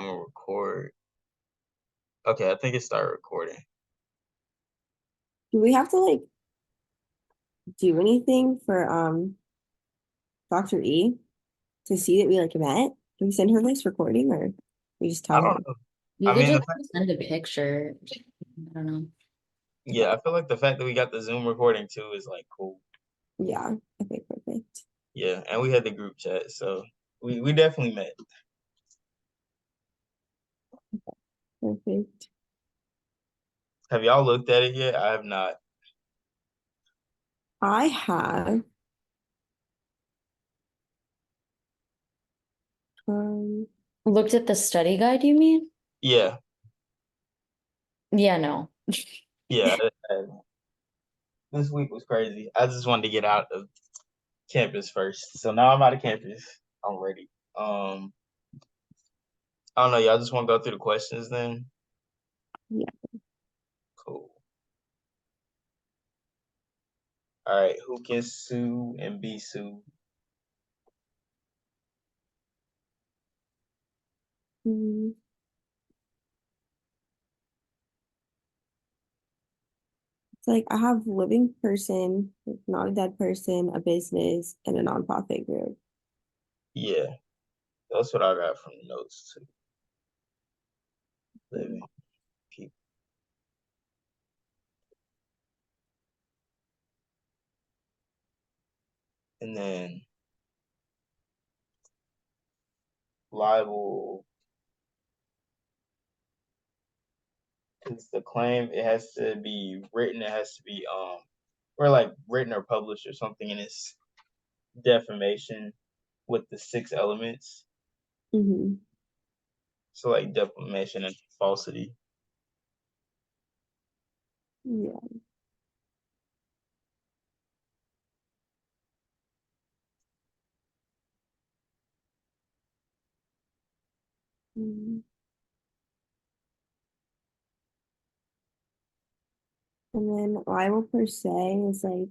I'm gonna record. Okay, I think it started recording. Do we have to like do anything for Dr. E to see that we like met? Do we send her this recording or we just I tell her? don't know. You I could mean, just send a picture. I don't know. yeah, I feel like the fact that we got the Zoom recording too is like cool. Yeah, okay, perfect. Yeah, and we had the group chat, so we definitely met. Perfect. Have y'all looked at it yet? I have not. I have um Looked at the study guide, you mean? Yeah, Yeah, no. yeah. This week was crazy. I just wanted to get out of campus first, so now I'm out of campus. I'm ready. I don't know. Y'all just want to go through the questions then? yeah. Cool. All right. Who can sue and be sued? Mm, It's like I have living person, like not a dead person, a business, and a nonprofit group. Yeah, that's what I got from the notes too. Living people. And then liable is the claim. It has to be written. It has to be or like written or published or something, and it's defamation with the 6 elements. Mm-hmm. So like defamation and falsity. Yeah. Mhm. And then libel per se is like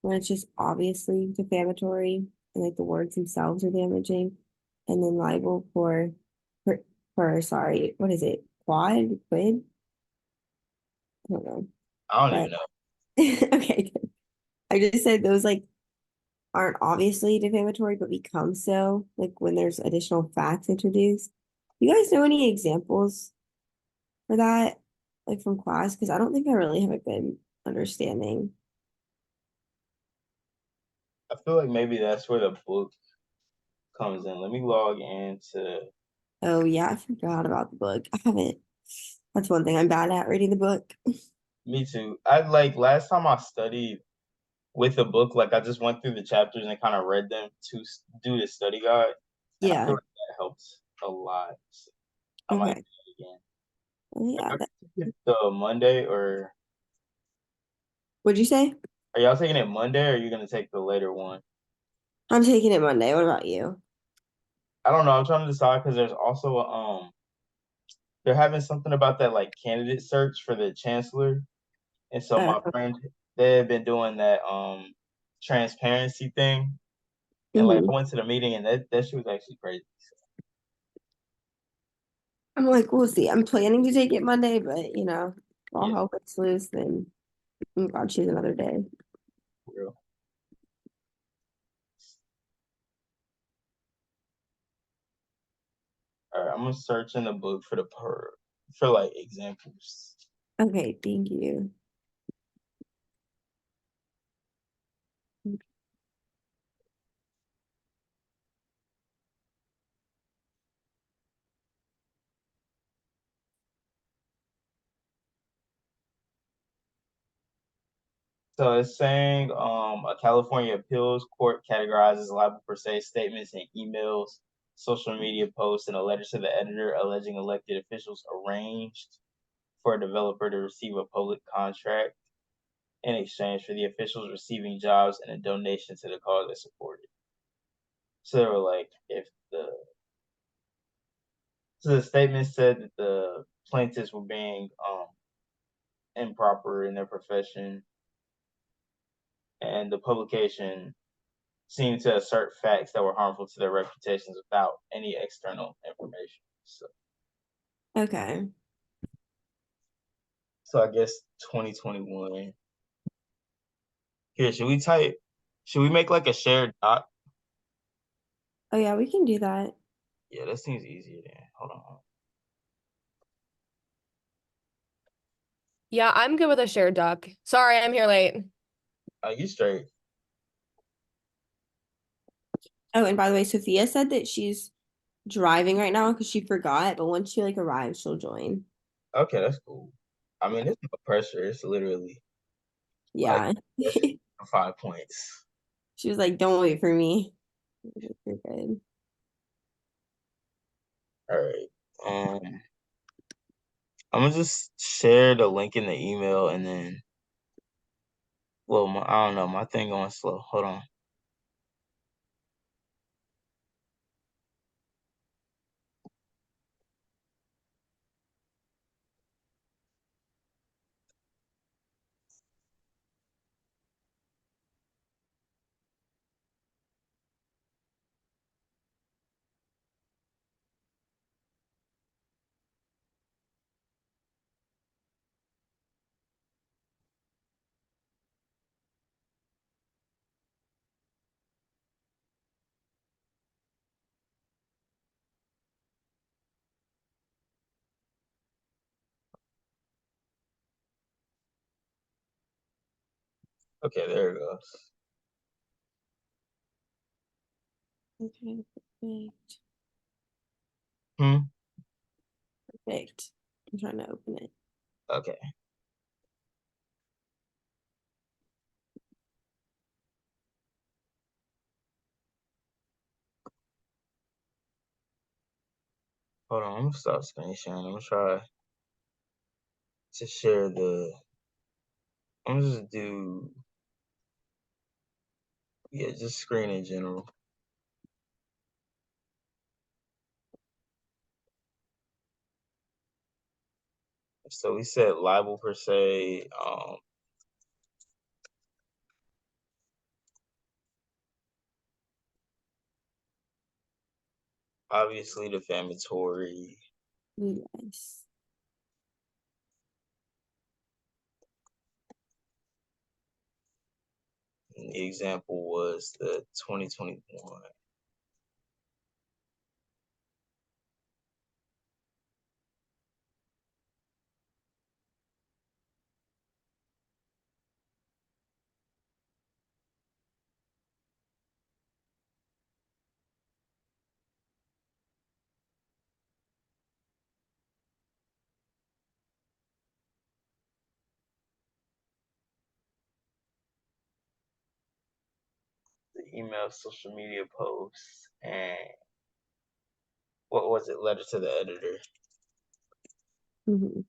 when it's just obviously defamatory and like the words themselves are damaging. And then libel for sorry, what is it? Quid? I don't know. I don't even But know. okay, good. I just said those like aren't obviously defamatory, but become so, like when there's additional facts introduced. You guys know any examples for that, like from class? Because I don't think I really have a good understanding. I feel like maybe that's where the book comes in. Let me log into. Oh yeah, I forgot about the book. I haven't. That's one thing I'm bad at, reading the book. Me too. I like last time I studied with a book, like I just went through the chapters and kind of read them to do the study guide, and I feel Yeah. like that helps a lot. So I might do Okay. it again. Well, yeah. The Monday, or What'd you say? are y'all taking it Monday, or are you gonna take the later one? I'm taking it Monday. What about you? I don't know. I'm trying to decide because there's also they're having something about that like candidate search for the chancellor, and so Uh, my friend, they have been doing that transparency thing, and like I mhm. went to the meeting and that shit was actually crazy. I'm like, we'll see. I'm planning to take it Monday, but if all Yeah, hell breaks loose, then I'll choose another day. for real. All right, I'm gonna search in the book for for like examples. Okay, thank you. So it's saying a California appeals court categorizes libel per se statements and emails, social media posts, and a letter to the editor alleging elected officials arranged for a developer to receive a public contract in exchange for the officials receiving jobs and a donation to the cause they supported. So they were like, if the so the statement said that the plaintiffs were being improper in their profession, and the publication seemed to assert facts that were harmful to their reputations without any external information. So Okay. So I guess 2021. Here, should we make like a shared doc? Oh yeah, we can do that. Yeah, that seems easier then. Hold on. Yeah, I'm good with a shared doc. Sorry, I'm here late. You straight. Oh, and by the way, Sophia said that she's driving right now because she forgot, but once she like arrives, she'll join. Okay, that's cool. I mean, it's no pressure. It's literally like Yeah. that's just 5 points. She was like, "Don't wait for me." You're good. All right. I'm gonna just share the link in the email and then, well, I don't know, my thing going slow. Hold on. Okay, there it goes. Okay, perfect. Hmm. Perfect. I'm trying to open it. Okay. Hold on. I'm gonna stop screen sharing. I'm gonna try to share the. I'm gonna just do. Yeah, just screen in general. So we said libel per se. Obviously defamatory. Yes. And the example was the 2021. The email, social media posts, and what was it? Letter to the editor. Mhm.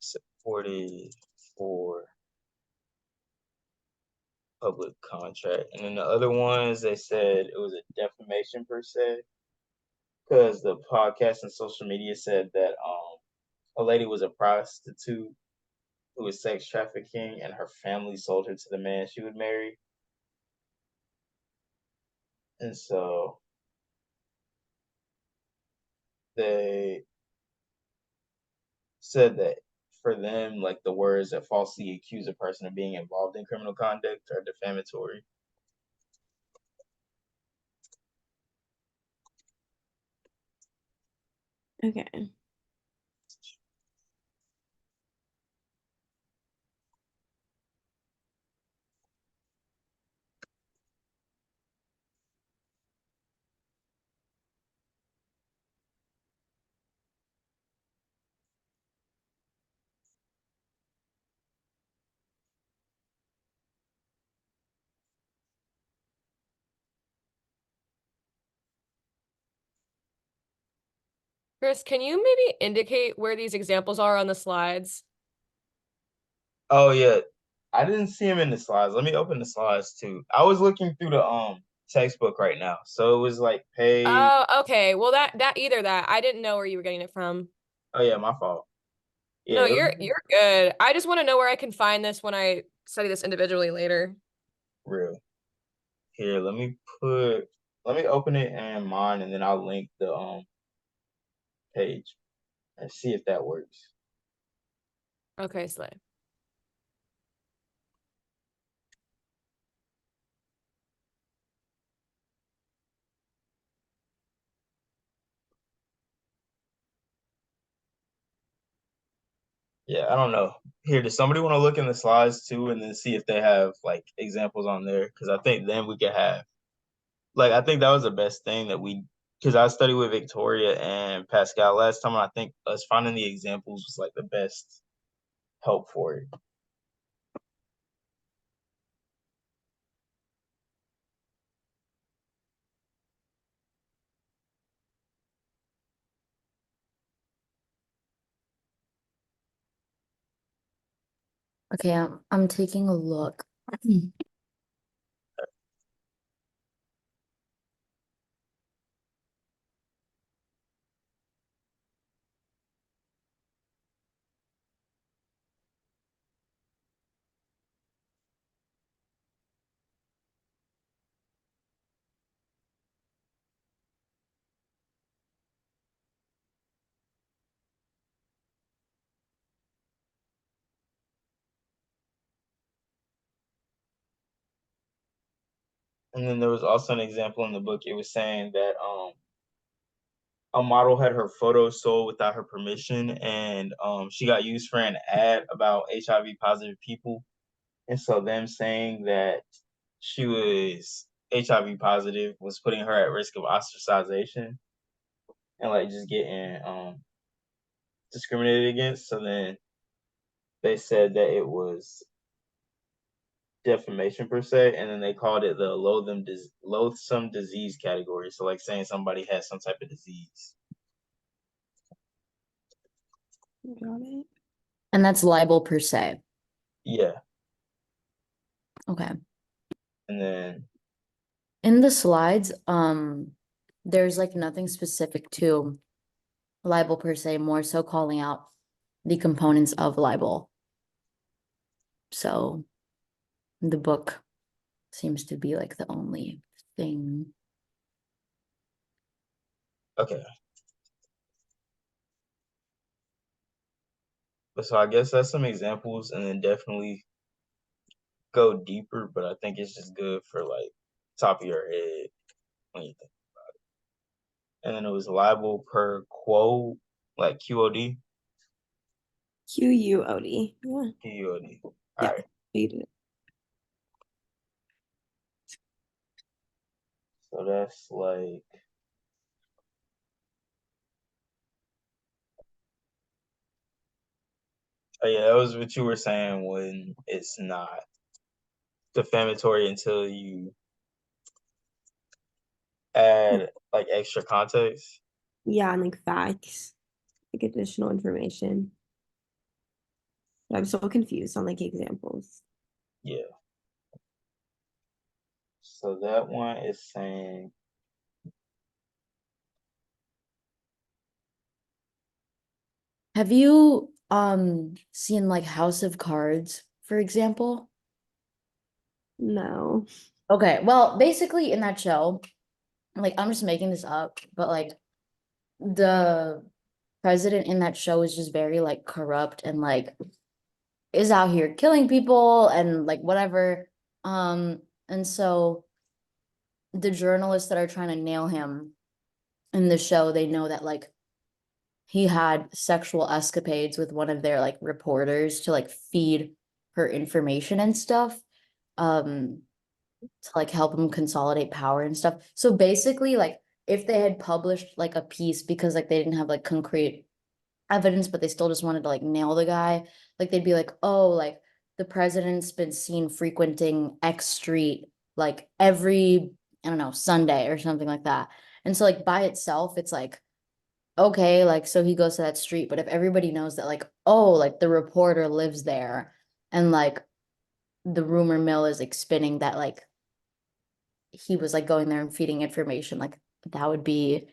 Supported for public contract. And then the other ones, they said it was a defamation per se, because the podcast and social media said that a lady was a prostitute who was sex trafficking, and her family sold her to the man she would marry. And so they said that for them, like the words that falsely accuse a person of being involved in criminal conduct are defamatory. Okay. Chris, can you maybe indicate where these examples are on the slides? Oh yeah, I didn't see him in the slides. Let me open the slides too. I was looking through the textbook right now, so it was like page. Oh, okay. Well, that either that. I didn't know where you were getting it from. Oh yeah, my fault. Yeah, No, it was you're good. I just want to know where I can find this when I study this individually later. real. Here, let me open it in mine, and then I'll link the page and see if that works. Okay, Slay. Yeah, I don't know. Here, does somebody want to look in the slides too, and then see if they have like examples on there? Because I think then we could have like I think that was the best thing that we because I studied with Victoria and Pascal last time, and I think us finding the examples was like the best help for it. Okay, I'm taking a look. And then there was also an example in the book. It was saying that a model had her photo sold without her permission, and she got used for an ad about HIV positive people. And so them saying that she was HIV positive was putting her at risk of ostracization and like just getting discriminated against. So then they said that it was defamation per se, and then they called it the loathsome disease category. So like saying somebody has some type of disease. Got it. And that's libel per se. Yeah, Okay. and then In the slides, there's like nothing specific to libel per se, more so calling out the components of libel. So the book seems to be like the only thing. okay. But so I guess that's some examples, and then definitely go deeper. But I think it's just good for like top of your head when you think. And then it was libel per quote, like QOD. QUOD. Yeah. QOD. All Yeah. right. You did it. So that's like oh yeah, that was what you were saying when it's not defamatory until you add like extra context. Yeah, and like facts, like additional information. But I'm still confused on like examples. Yeah. So that one is saying Have you seen like House of Cards, for example? No. Okay, well, basically in that show, like I'm just making this up, but like the president in that show is just very like corrupt and like is out here killing people and like whatever. And so the journalists that are trying to nail him in the show, they know that like he had sexual escapades with one of their like reporters to like feed her information and stuff. Um, to like help him consolidate power and stuff. So basically, like if they had published like a piece because like they didn't have like concrete evidence, but they still just wanted to like nail the guy, like they'd be like, oh, like the president's been seen frequenting X street like every, I don't know, Sunday or something like that. And so like by itself, it's like okay, like so he goes to that street, but if everybody knows that like, oh, like the reporter lives there and like the rumor mill is like spinning that like he was like going there and feeding information, like that would be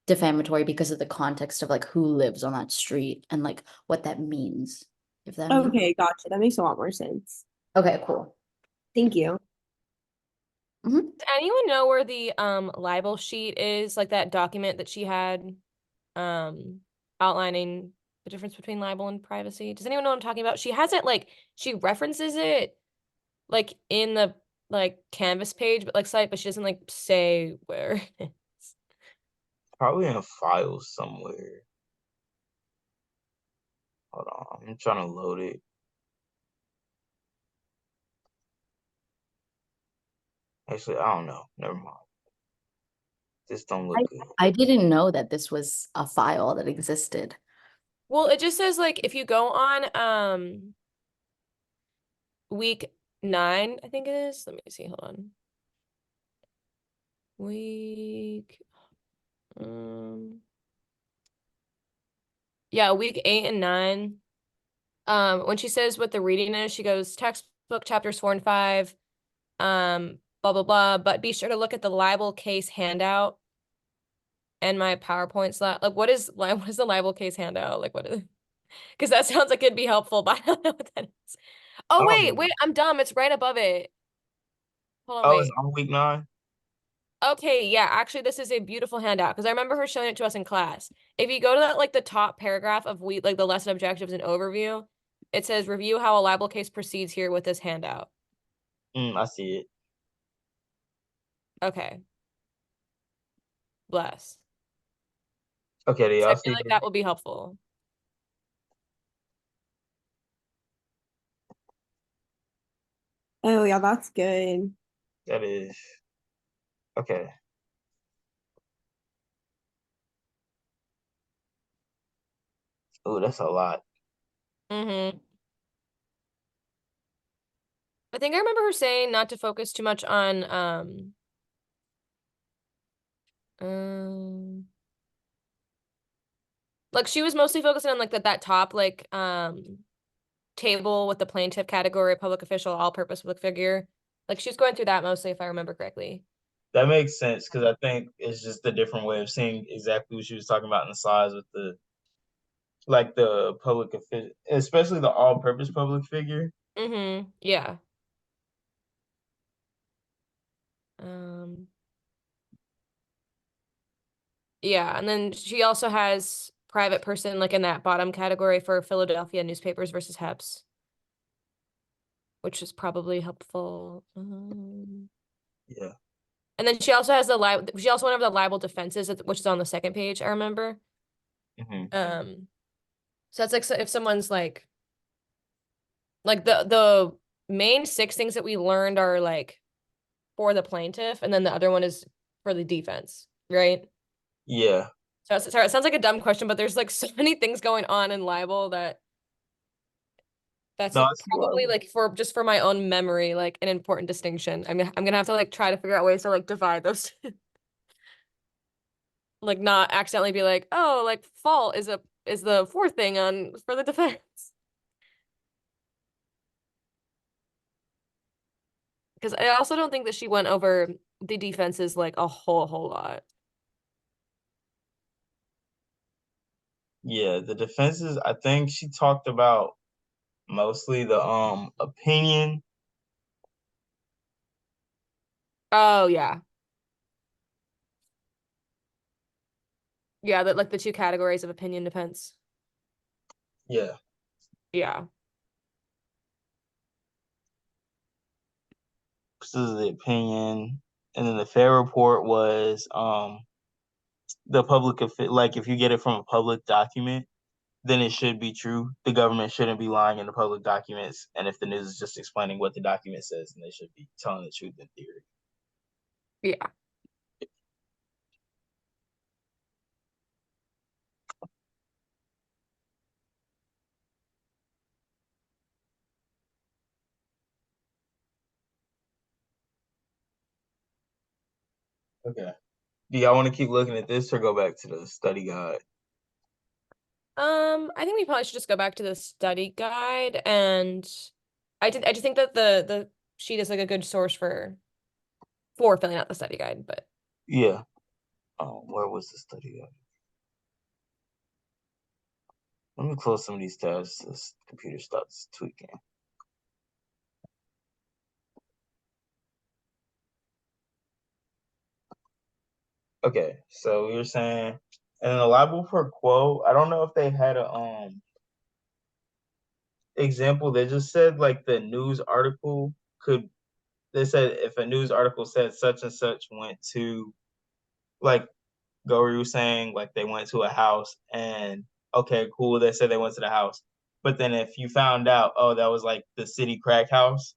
defamatory because of the context of like who lives on that street and like what that means. If that makes Okay, gotcha. That makes a lot more sense. okay, cool. Thank you. Hmm. Does anyone know where the libel sheet is? Like that document that she had outlining the difference between libel and privacy. Does anyone know what I'm talking about? She has it like she references it like in the like Canvas page, but like site, but she doesn't like say where it is. Probably in a file somewhere. Hold on, I'm trying to load it. Actually, I don't know. Never mind. This don't I, look good. I didn't know that this was a file that existed. Well, it just says like if you go on week 9, I think it is. Let me see, hold on. Week yeah, week 8 and 9. When she says what the reading is, she goes textbook chapters 4 and 5, blah blah blah. But be sure to look at the libel case handout and my PowerPoint slide. Like, what is the libel case handout? Like, what is? Because that sounds like it'd be helpful, but I don't know what that is. Oh Oh, wait, I'm dumb. It's right above it. Hold on, oh, it's wait. on week 9. Okay, yeah, actually, this is a beautiful handout because I remember her showing it to us in class. If you go to that, like the top paragraph of like the lesson objectives and overview, it says review how a libel case proceeds here with this handout. I see it. Okay, bless. Okay, do So I y'all feel see like it? that will be helpful. Oh yeah, that's good. That is okay. Oh, that's a lot. Mm-hmm. I think I remember her saying not to focus too much on um like she was mostly focusing on like that top like table with the plaintiff category, public official, all-purpose public figure. Like she's going through that mostly, if I remember correctly. That makes sense because I think it's just a different way of seeing exactly what she was talking about in the slides with the like the public official, especially the all-purpose public figure. Mm-hmm. Yeah. Um, yeah, and then she also has private person like in that bottom category for Philadelphia newspapers versus HEPS, which is probably helpful. Yeah. And then she also has the libel. She also went over the libel defenses, which is on the second page. I remember. Hmm. So that's like if someone's like the main 6 things that we learned are like for the plaintiff, and then the other one is for the defense, right? Yeah. So sorry, it sounds like a dumb question, but there's like so many things going on in libel that that's No, it's probably like for just for my own memory, like an important distinction. I'm gonna have to like try to figure out ways to like divide those, like not accidentally be like, oh, like fault is the fourth thing on for the defense. Because I also don't think that she went over the defenses like a whole lot. yeah. The defenses. I think she talked about mostly the opinion. Oh yeah. Yeah, that like the 2 categories of opinion defense. Yeah. Yeah. This is the opinion, and then the fair report was the public like if you get it from a public document, then it should be true. The government shouldn't be lying in the public documents, and if the news is just explaining what the document says, then they should be telling the truth in theory. Yeah. Okay. Do y'all want to keep looking at this or go back to the study guide? I think we probably should just go back to the study guide, and I just think that the sheet is like a good source for filling out the study guide, but Yeah. Where was the study at? Let me close some of these tabs. This computer starts tweaking. Okay, so we were saying, and the libel for quote, I don't know if they had a example. They just said like the news article could. They said if a news article said such and such went to, like Gory was saying, like they went to a house and okay, cool. They said they went to the house, but then if you found out, oh, that was like the city crack house,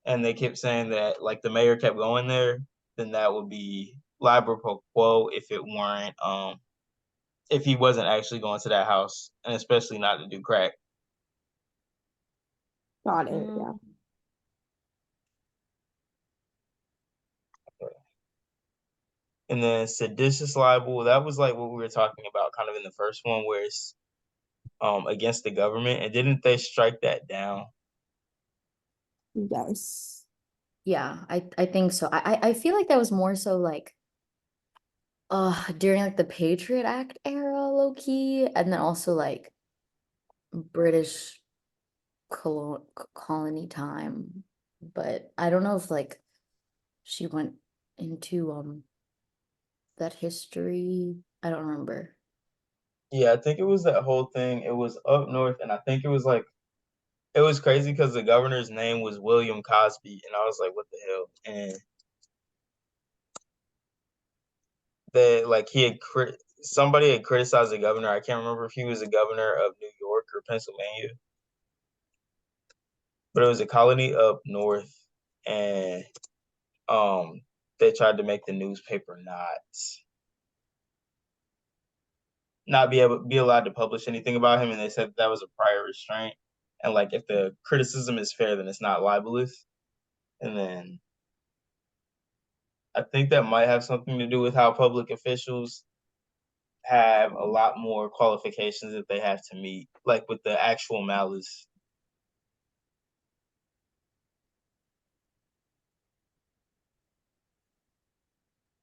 and they kept saying that like the mayor kept going there, then that would be libel pro quo if it weren't if he wasn't actually going to that house, and especially not to do crack. Got it, yeah. And then seditious libel, that was like what we were talking about kind of in the first one, where it's against the government. And didn't they strike that down? Yes. Yeah, I think so. I feel like that was more so like during like the Patriot Act era, low key, and then also like British colony time. But I don't know if like she went into that history. I don't remember. Yeah, I think it was that whole thing. It was up north, and I think it was like it was crazy because the governor's name was William Cosby, and I was like, what the hell? And that like somebody had criticized the governor. I can't remember if he was the governor of New York or Pennsylvania, but it was a colony up north, and they tried to make the newspaper not be allowed to publish anything about him, and they said that was a prior restraint, and like if the criticism is fair, then it's not libelous. And then I think that might have something to do with how public officials have a lot more qualifications that they have to meet, like with the actual malice.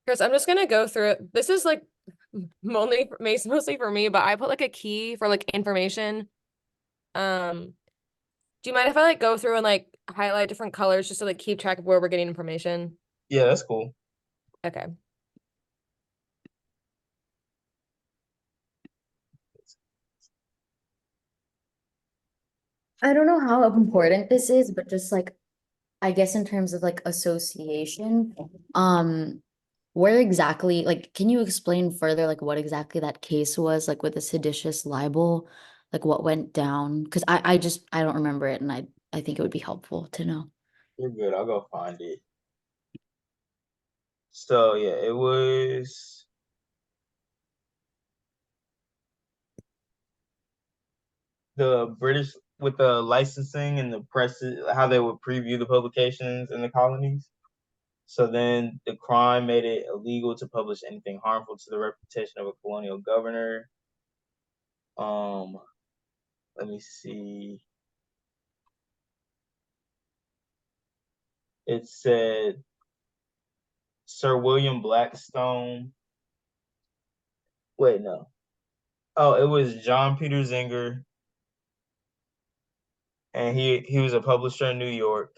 Chris, I'm just gonna go through it. This is like mostly for me, but I put like a key for like information. Do you mind if I like go through and like highlight different colors just to like keep track of where we're getting information? Yeah, that's cool. Okay. I don't know how important this is, but just like I guess in terms of like association, where exactly, like, can you explain further like what exactly that case was, like with the seditious libel, like what went down? Because I don't remember it, and I think it would be helpful to know. You're good. I'll go find it. So yeah, it was the British with the licensing and the press, how they would preview the publications in the colonies. So then the crime made it illegal to publish anything harmful to the reputation of a colonial governor. Um, Let me see. It said Sir William Blackstone. Wait, no. Oh, it was John Peter Zenger, and he was a publisher in New York,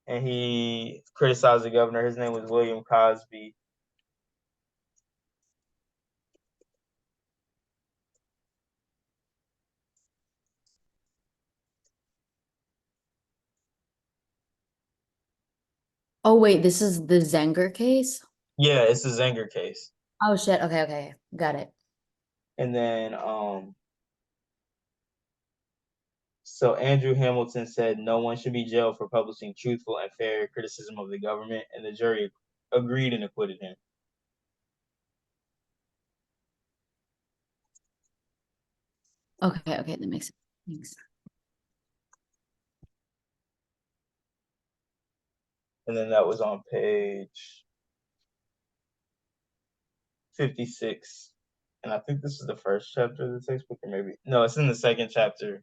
and he criticized the governor. His name was William Cosby. Oh wait, this is the Zenger case? Yeah, it's a Zenger case. Oh shit. Okay, okay. Got it. And then so Andrew Hamilton said no one should be jailed for publishing truthful and fair criticism of the government, and the jury agreed and acquitted him. Okay, okay, that makes sense. Thanks. And then that was on page 56. and I think this is the first chapter of the textbook, or maybe no, it's in the second chapter.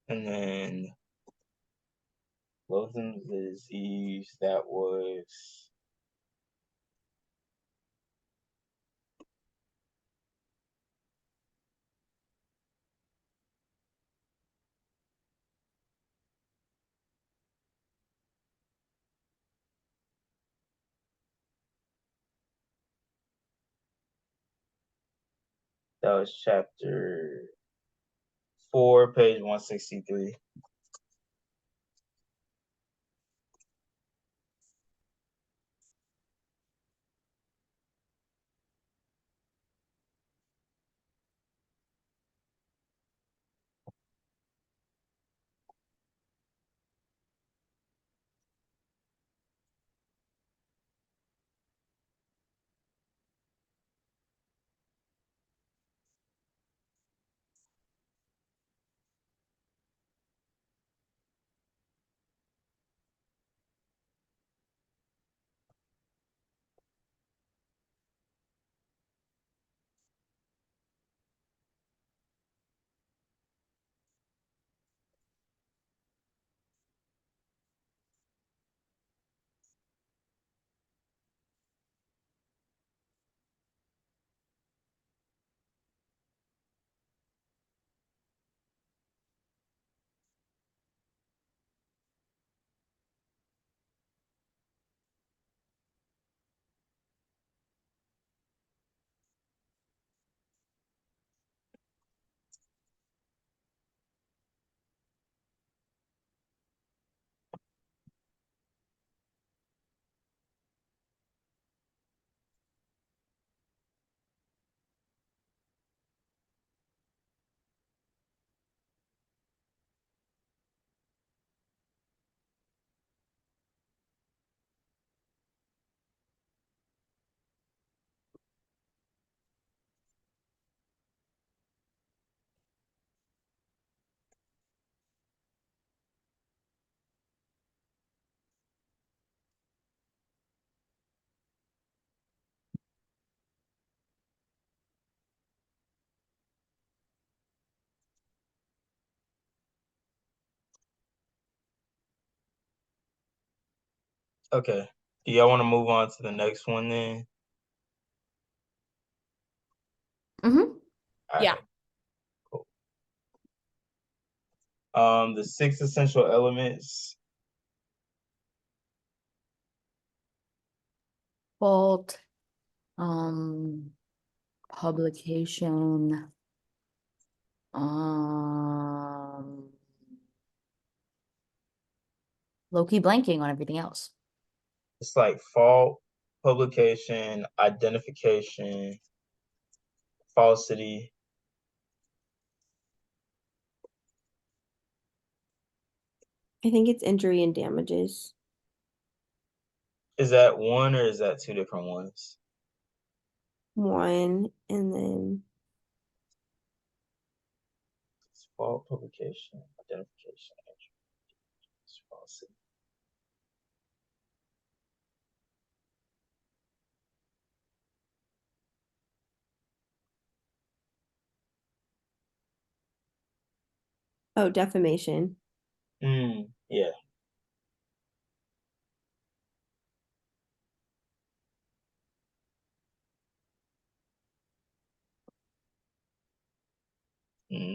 And then Loatham's disease, that was chapter 4, page 163. Okay. Do y'all want to move on to the next one then? Mm-hmm. Yeah. Cool. The 6 essential elements. Fault, publication, low-key blanking on everything else. It's like fault, publication, identification, falsity. I think it's injury and damages. Is that one or is that two different ones? One, and then It's fault, publication, identification, falsity. oh, defamation. Yeah.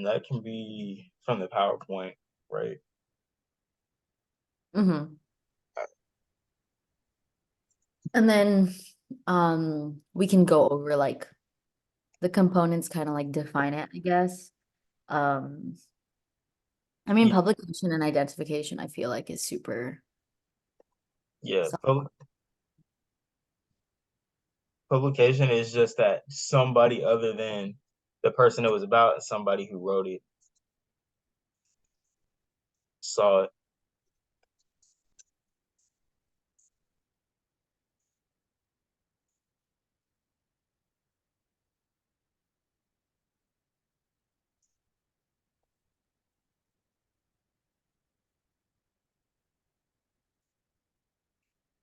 That can be from the PowerPoint, right? Mm-hmm. And then we can go over like the components, kind of like define it, I guess. I mean, Yeah. publication and identification, I feel like is super. Yeah. Publication is just that somebody other than the person it was about, somebody who wrote it, saw it.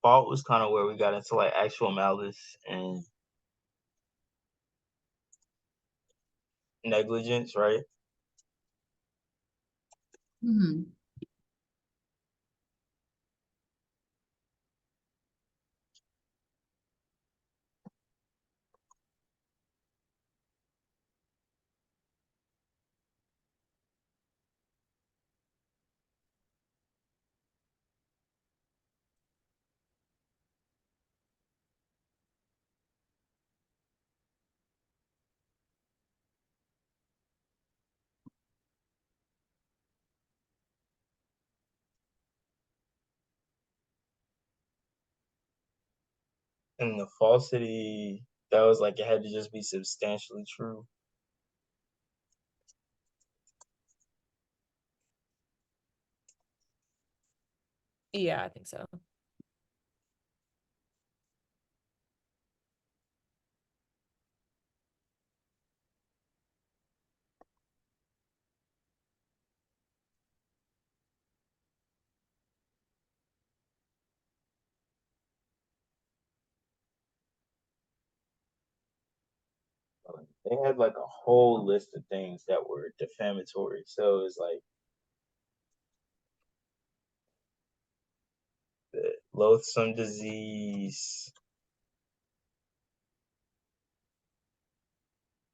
Fault was kind of where we got into like actual malice and negligence, right? Mhm. And the falsity, that was like it had to just be substantially true. Yeah, I think so. They had like a whole list of things that were defamatory. So it's like the loathsome disease,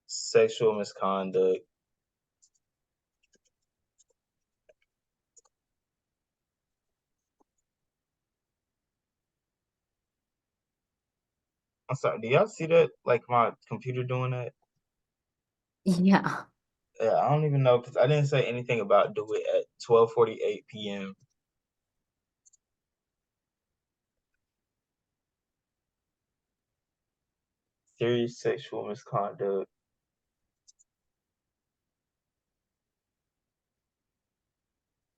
sexual misconduct. I'm sorry, do y'all see that? Like my computer doing that? Yeah. Yeah, I don't even know because I didn't say anything about do it at 12:48 p.m. Serious sexual misconduct,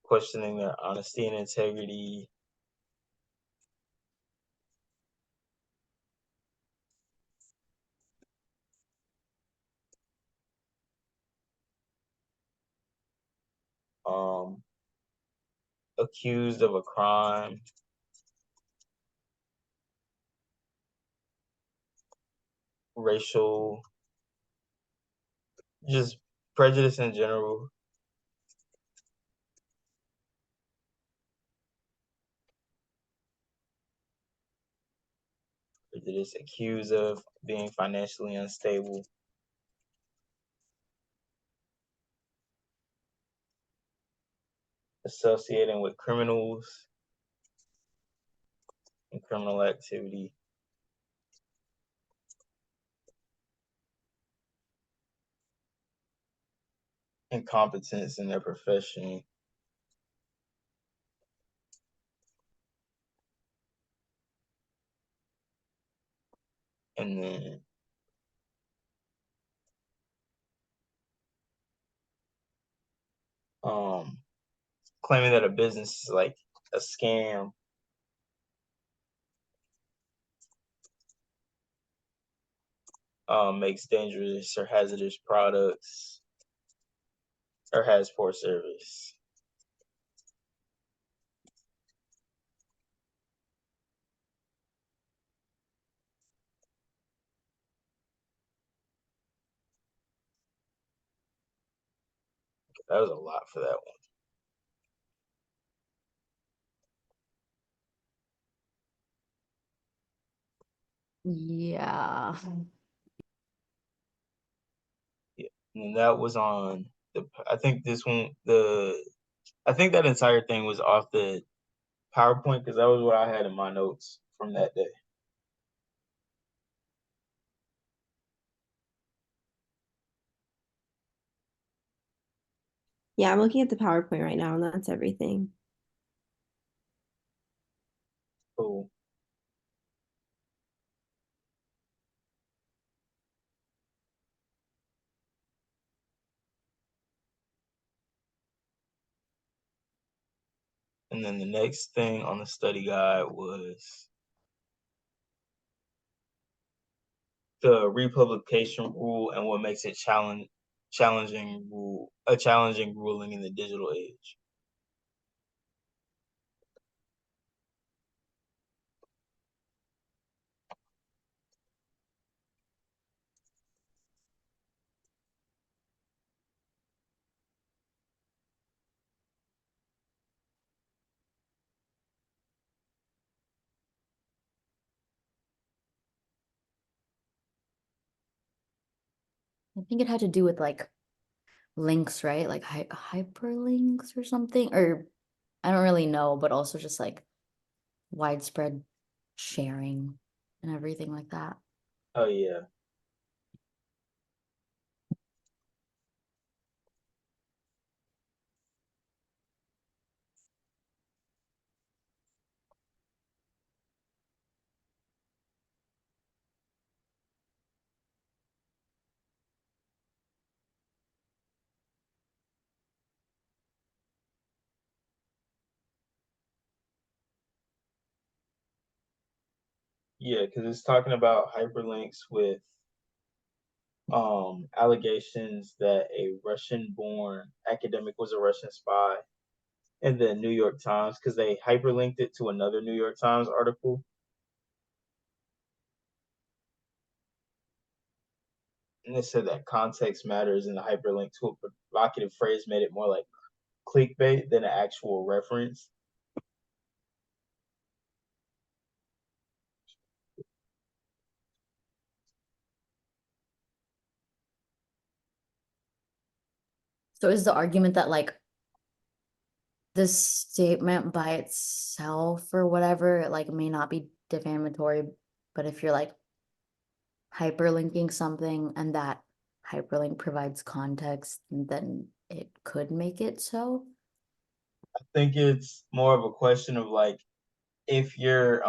questioning their honesty and integrity, um, accused of a crime, racial, just prejudice in general. Prejudice accused of being financially unstable, associating with criminals and criminal activity, incompetence in their profession, and then um, claiming that a business is like a scam, makes dangerous or hazardous products, or has poor service. That was a lot for that one. Yeah. Yeah. And that was on the, I think this one, I think that entire thing was off the PowerPoint because that was what I had in my notes from that day. Yeah, I'm looking at the PowerPoint right now, and that's everything. Cool. And then the next thing on the study guide was the republication rule and what makes it challenging ruling in the digital age. I think it had to do with like links, right? Like hyperlinks or something, or I don't really know, but also just like widespread sharing and everything like that. Oh yeah. Yeah, because it's talking about hyperlinks with allegations that a Russian-born academic was a Russian spy in the New York Times because they hyperlinked it to another New York Times article. And they said that context matters, and the hyperlink to a provocative phrase made it more like clickbait than an actual reference. So is the argument that like this statement by itself or whatever, like may not be defamatory, but if you're like hyperlinking something and that hyperlink provides context, then it could make it so? I think it's more of a question of like if you're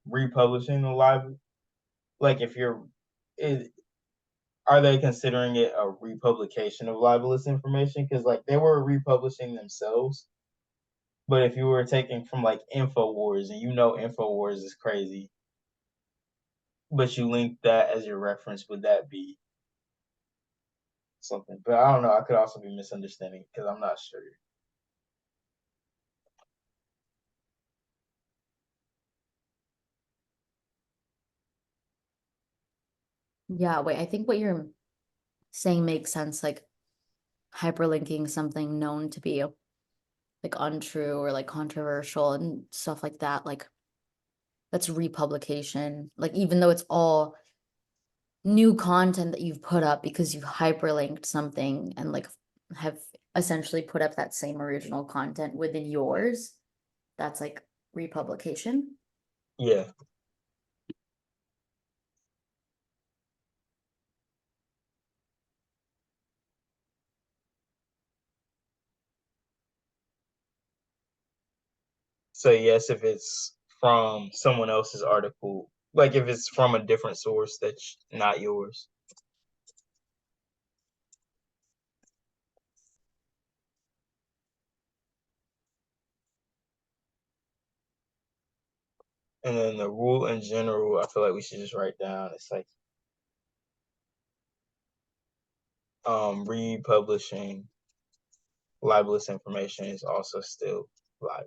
republishing a live, like if you're it, are they considering it a republication of libelous information? Because like they were republishing themselves, but if you were taking from like Infowars and you know Infowars is crazy, but you link that as your reference, would that be something? But I don't know. I could also be misunderstanding because I'm not sure. Yeah, wait, I think what you're saying makes sense, like hyperlinking something known to be like untrue or like controversial and stuff like that, like that's republication. Like even though it's all new content that you've put up because you've hyperlinked something and like have essentially put up that same original content within yours, that's like republication. Yeah. So yes, if it's from someone else's article, like if it's from a different source that's not yours. And then the rule in general, I feel like we should just write down. It's like republishing libelous information is also still libel.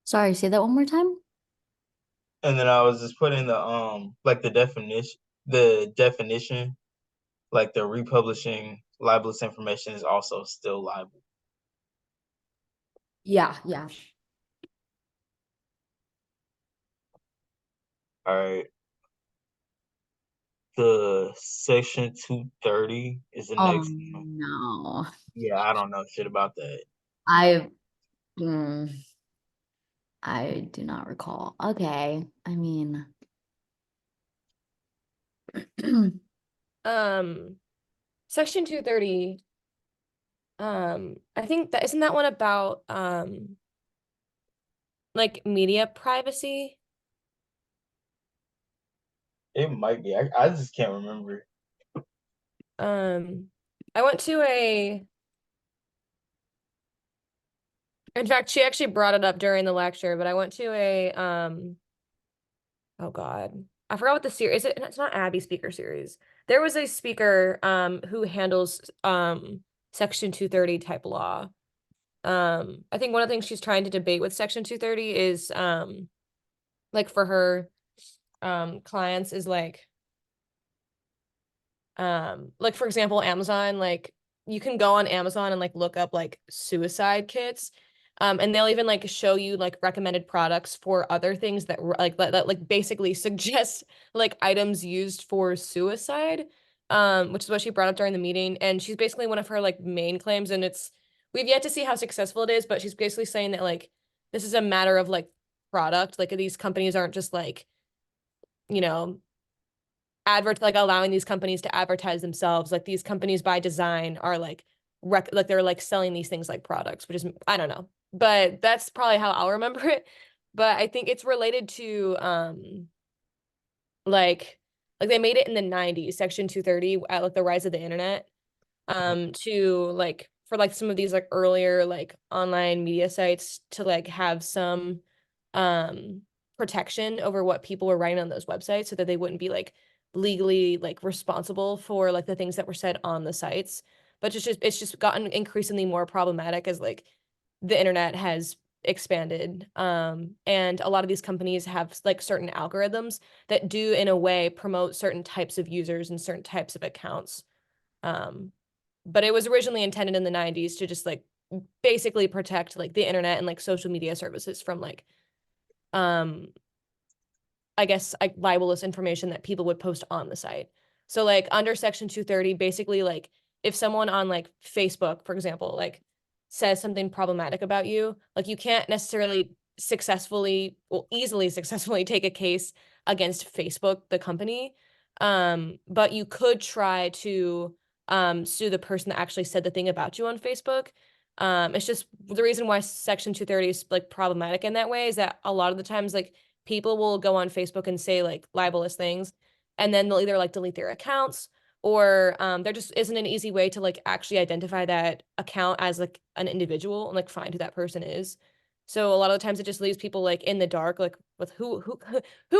Sorry, say that one more time. And then I was just putting the like the definition, like the republishing libelous information is also still libel. Yeah, yeah. All right. The section 230 is the Oh next one. no. Yeah, I don't know shit about that. I mm, I do not recall. Okay. I mean, Section 230, I think that isn't that one about like media privacy? It might be. I just can't remember. I went to in fact, she actually brought it up during the lecture, but I went to oh God, I forgot what the series, it's not Abby speaker series. There was a speaker, who handles, Section 230 type law. I think one of the things she's trying to debate with Section 230 is, like for her, clients is like for example, Amazon, like you can go on Amazon and like look up like suicide kits. And they'll even like show you like recommended products for other things that that like basically suggest like items used for suicide. Which is what she brought up during the meeting. And she's basically one of her like main claims, and we've yet to see how successful it is, but she's basically saying that like this is a matter of like product. Like these companies aren't just like, you know, like allowing these companies to advertise themselves. Like these companies by design are like like they're like selling these things like products, which is, I don't know, but that's probably how I'll remember it. But I think it's related to like they made it in the 90s, Section 230, at like the rise of the internet, to like for like some of these like earlier like online media sites to like have some um protection over what people were writing on those websites, so that they wouldn't be like legally like responsible for like the things that were said on the sites. But it's just gotten increasingly more problematic as like the internet has expanded, and a lot of these companies have like certain algorithms that do in a way promote certain types of users and certain types of accounts. um but it was originally intended in the 90s to just like basically protect like the internet and like social media services from like um I guess like libelous information that people would post on the site. So like under Section 230, basically like if someone on like Facebook, for example, like says something problematic about you, like you can't necessarily easily successfully take a case against Facebook, the company. But you could try to sue the person that actually said the thing about you on Facebook. It's just the reason why Section 230 is like problematic in that way is that a lot of the times like people will go on Facebook and say like libelous things, and then they'll either like delete their accounts, or there just isn't an easy way to like actually identify that account as like an individual and like find who that person is. So a lot of the times it just leaves people like in the dark, like with who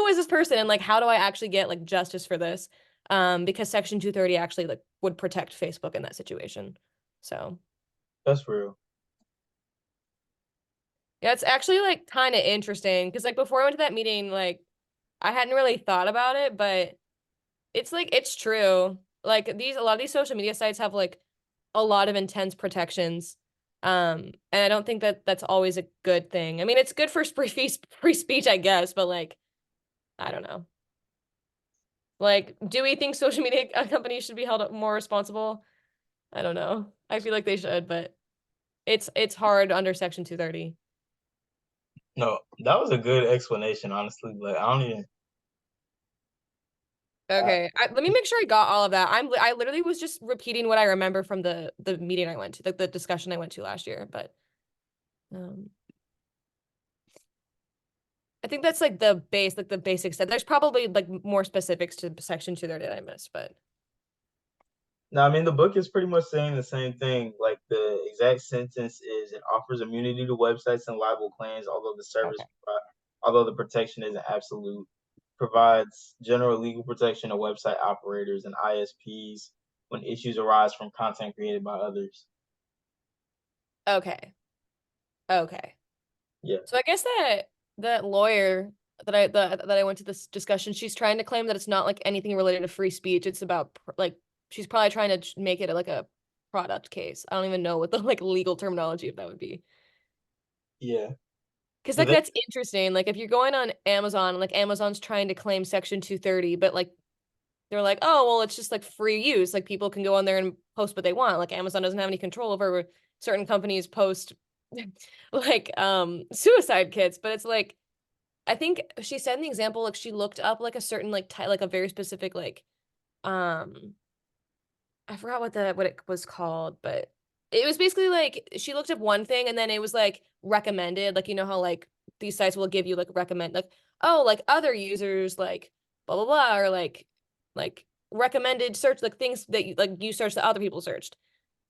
is this person, and like how do I actually get like justice for this? Because Section 230 actually like would protect Facebook in that situation. So That's real. yeah, it's actually like kind of interesting because like before I went to that meeting, like I hadn't really thought about it, but it's like it's true. Like a lot of these social media sites have like a lot of intense protections. And I don't think that that's always a good thing. I mean, it's good for free speech, I guess, but like I don't know. Like, do we think social media companies should be held more responsible? I don't know. I feel like they should, but it's hard under Section 230. No, that was a good explanation, honestly. But I don't even. Okay, let me make sure I got all of that. I literally was just repeating what I remember from the meeting I went to, the discussion I went to last year, but um I think that's like the basics. There's probably like more specifics to Section 230 that I missed, but No, I mean the book is pretty much saying the same thing. Like the exact sentence is, it offers immunity to websites and libel claims, okay. although the protection isn't absolute. Provides general legal protection to website operators and ISPs when issues arise from content created by others. Okay. Okay. Yeah, So I guess that lawyer that I went to this discussion, she's trying to claim that it's not like anything related to free speech. It's about like she's probably trying to make it like a product case. I don't even know what the like legal terminology of that would be. yeah. Because Do like they? that's interesting. Like if you're going on Amazon, like Amazon's trying to claim Section 230, but like they're like, oh, well, it's just like free use. Like people can go on there and post what they want. Like Amazon doesn't have any control over certain companies post like suicide kits. But it's like I think she said in the example, like she looked up like a certain like like a very specific like um I forgot what it was called, but it was basically like she looked up one thing and then it was like recommended, like you know how like these sites will give you like recommend like oh like other users like blah blah blah, or like recommended search, like things that you searched that other people searched.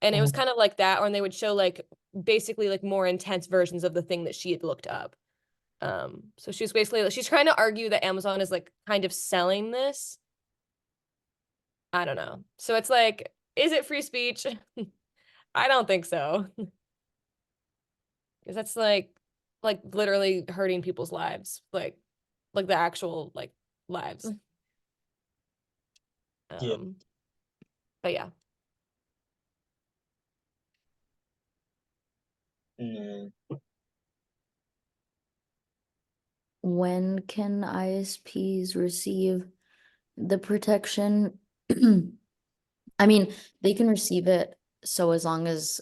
And it was kind of like that, or they would show like basically like more intense versions of the thing that she had looked up. So she's basically she's trying to argue that Amazon is like kind of selling this. I don't know. So it's like, is it free speech? I don't think so. Because that's like literally hurting people's lives, like the actual like lives. Yeah. But yeah. Mm, When can ISPs receive the protection? I mean, they can receive it, so as long as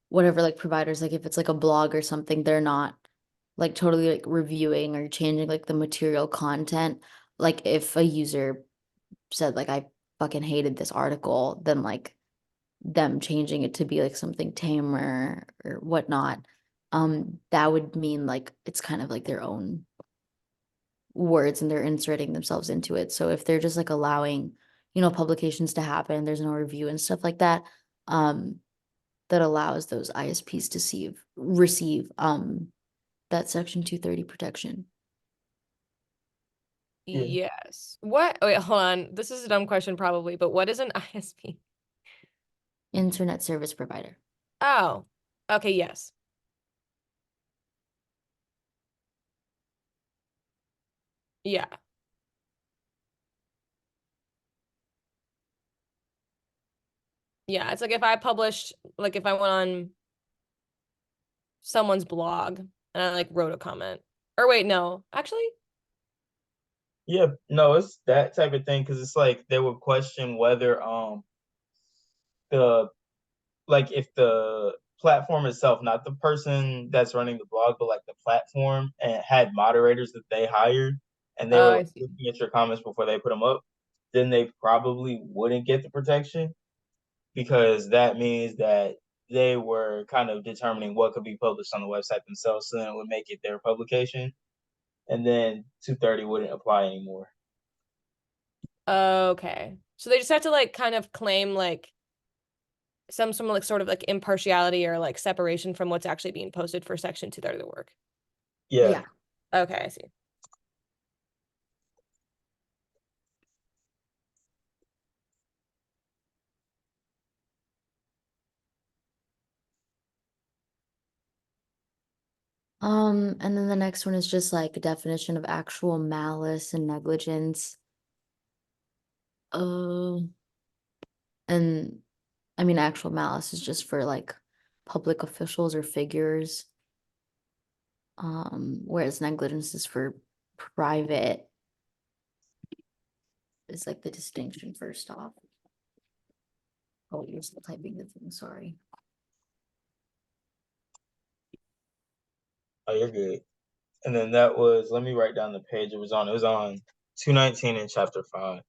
whatever like providers, like if it's like a blog or something, they're not like totally like reviewing or changing like the material content. Like if a user said like I fucking hated this article, then like them changing it to be like something tamer or whatnot, that would mean like it's kind of like their own words and they're inserting themselves into it. So if they're just like allowing, publications to happen, there's no review and stuff like that, um, that allows those ISPs to receive that Section 230 protection. yeah. Yes. What? Wait, hold on. This is a dumb question probably, but what is an ISP? Internet service provider. Oh, okay, yes. Yeah. Yeah, it's like if I published, like if I went on someone's blog and I like wrote a comment. Or wait, no. Actually, Yeah, no, it's that type of thing because it's like they would question whether the like if the platform itself, not the person that's running the blog, but like the platform and had moderators that they hired and they oh, were I like, see. looking at your comments before they put them up, then they probably wouldn't get the protection because that means that they were kind of determining what could be published on the website themselves, so then it would make it their publication, and then 230 wouldn't apply anymore. Okay. So they just have to like kind of claim like some like sort of like impartiality or like separation from what's actually being posted for Section 230 of the work. Yeah. Yeah. Okay, I see. And then the next one is just like a definition of actual malice and negligence. Uh, and I mean, actual malice is just for like public officials or figures. Whereas negligence is for private, is like the distinction first off. Oh, you're still typing the thing, sorry. Oh, you're good. And then that was, let me write down the page it was on. It was on 219 in chapter 5.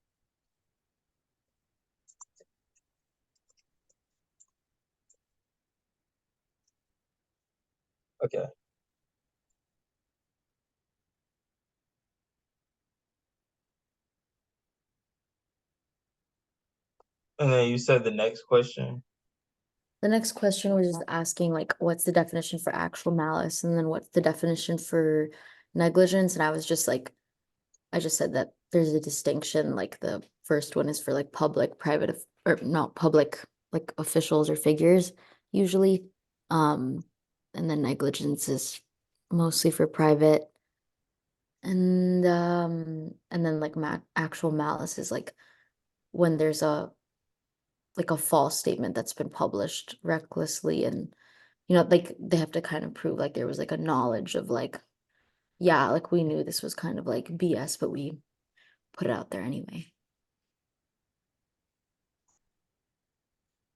Okay. And then you said the next question. The next question was just asking like, what's the definition for actual malice? And then what's the definition for negligence? And I was just like, I just said that there's a distinction, like the first one is for like public, private, or not public, like officials or figures usually. Um, and then negligence is mostly for private. And then like actual malice is like when there's like a false statement that's been published recklessly and like they have to kind of prove like there was like a knowledge of like, yeah, like we knew this was kind of like BS, but we put it out there anyway.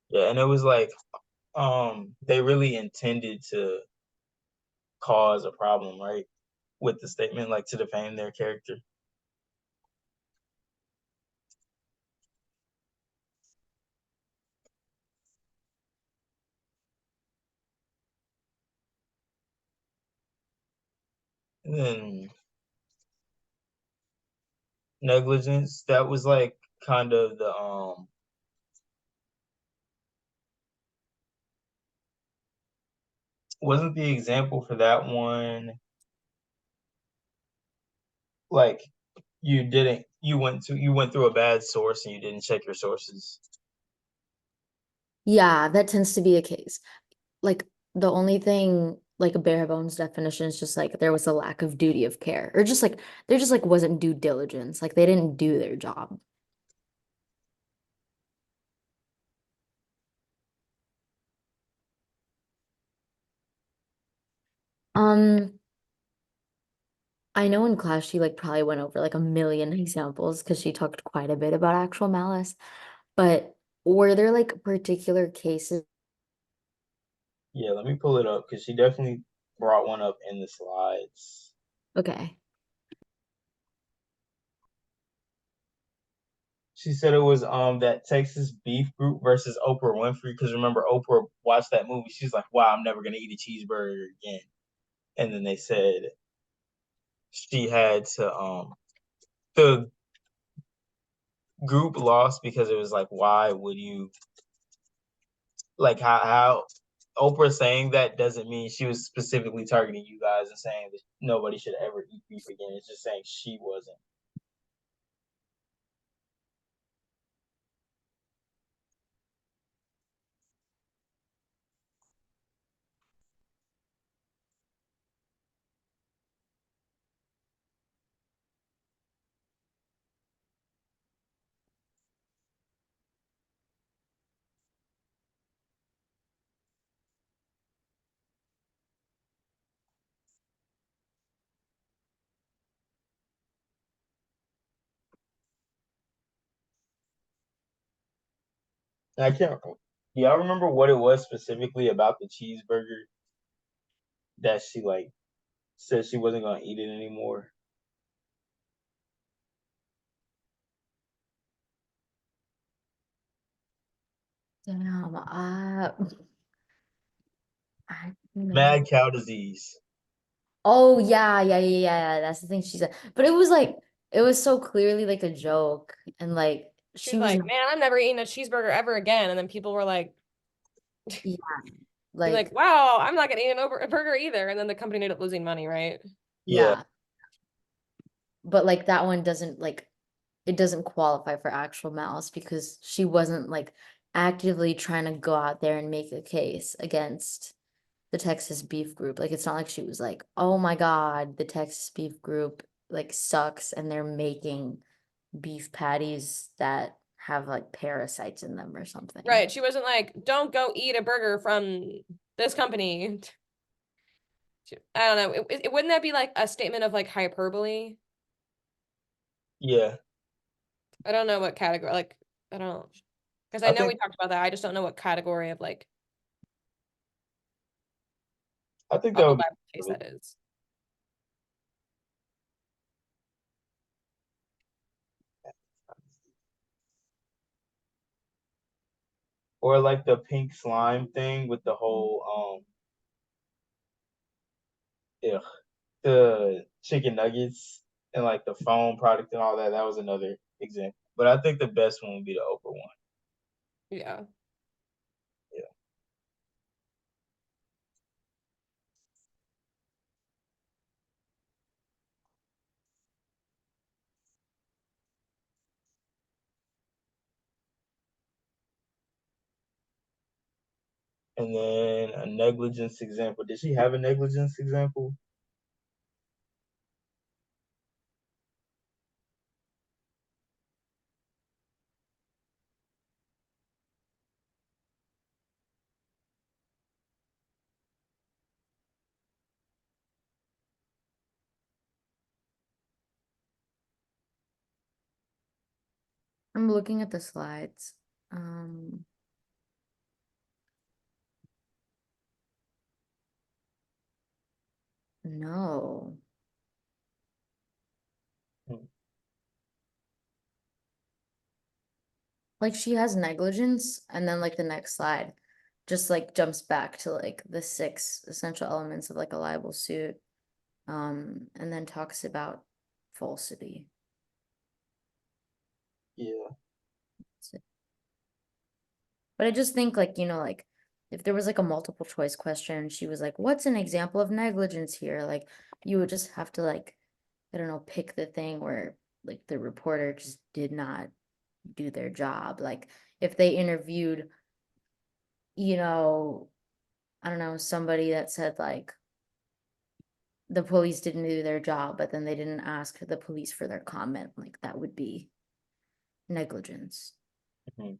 Yeah, and it was like they really intended to cause a problem, right? With the statement, like to defame their character. And then negligence. That was like kind of the wasn't the example for that one like you went through a bad source and you didn't check your sources. Yeah, that tends to be a case. Like the only thing, like a bare bones definition is just like there was a lack of duty of care, or just like there just like wasn't due diligence. Like they didn't do their job. Um, I know in class she like probably went over like a million examples because she talked quite a bit about actual malice. But were there like particular cases? Yeah, let me pull it up because she definitely brought one up in the slides. Okay. She said it was that Texas beef group versus Oprah Winfrey, because remember Oprah watched that movie. She's like, "Wow, I'm never gonna eat a cheeseburger again." And then they said she had to the group lost because it was like, why would you like how Oprah saying that doesn't mean she was specifically targeting you guys and saying that nobody should ever eat beef again. It's just saying she wasn't. And I can't. Do y'all remember what it was specifically about the cheeseburger that she like said she wasn't gonna eat it anymore? Damn. I don't know. Mad cow disease. Oh yeah. That's the thing she said. But it was like it was so clearly like a joke, and like She's she was like, not, man, I'm never eating a cheeseburger ever again. And then people were like, yeah, be like, like wow, I'm not gonna eat a burger either. And then the company ended up losing money, right? Yeah, yeah. But like that one doesn't like it doesn't qualify for actual malice because she wasn't like actively trying to go out there and make a case against the Texas beef group. Like it's not like she was like, "Oh my God, the Texas beef group like sucks and they're making beef patties that have like parasites in them or something." Right. She wasn't like, don't go eat a burger from this company. I don't know. Wouldn't that be like a statement of like hyperbole? yeah. I don't know what category, like, I don't, because I I know think we talked about that. I just don't know what category of like I think a that would Bible case be that is. or like the pink slime thing with the whole ugh, the chicken nuggets and like the foam product and all that. That was another example. But I think the best one would be the Oprah one. Yeah. Yeah. And then a negligence example. Did she have a negligence example? I'm looking at the slides. Um, no. Hmm. Like she has negligence, and then like the next slide just like jumps back to like the six essential elements of like a libel suit. And then talks about falsity. Yeah. But I just think like, like if there was like a multiple choice question, she was like, what's an example of negligence here? Like you would just have to like, I don't know, pick the thing where like the reporter just did not do their job. Like if they interviewed, I don't know, somebody that said like the police didn't do their job, but then they didn't ask the police for their comment, like that would be negligence. Mhm.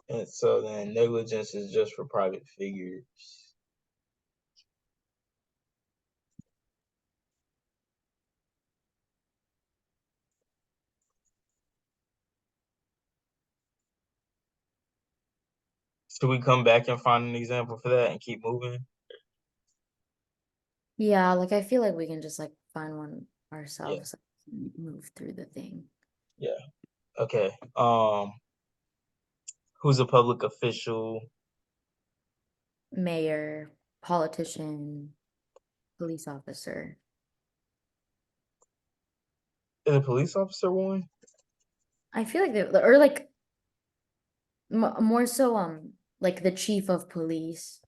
And so then negligence is just for private figures. Should we come back and find an example for that and keep moving? Yeah, like I feel like we can just like find one Yeah. ourselves, and move through the thing. Yeah. Okay. Who's a public official? Mayor, politician, police officer. Is a police officer one? I feel like or like more so like the chief of police,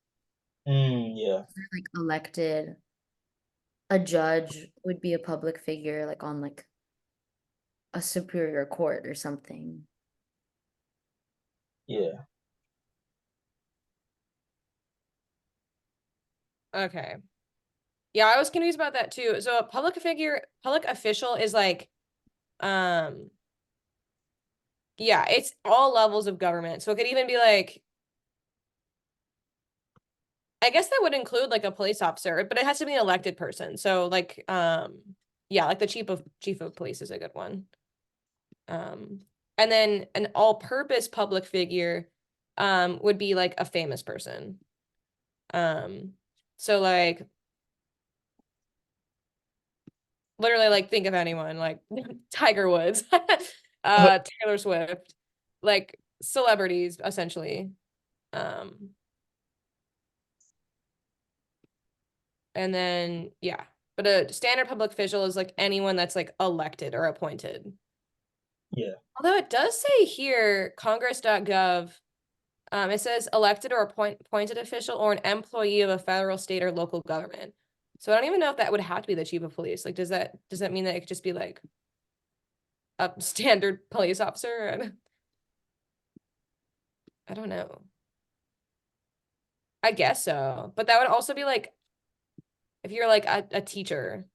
Yeah. like elected. A judge would be a public figure like on like a superior court or something. Yeah. Okay. Yeah, I was confused about that too. So a public official is like, um, yeah, it's all levels of government. So it could even be like, I guess that would include like a police officer, but it has to be an elected person. So like, yeah, like the chief of police is a good one. And then an all-purpose public figure, would be like a famous person. So like literally like think of anyone like Tiger Woods, Taylor Swift, like celebrities essentially. Um, and then yeah, but a standard public official is like anyone that's like elected or appointed. Yeah. Although it does say here, congress.gov, it says elected or appointed official or an employee of a federal, state, or local government. So I don't even know if that would have to be the chief of police. Like, does that mean that it could just be like a standard police officer? I don't know. I guess so. But that would also be like if you're like a teacher.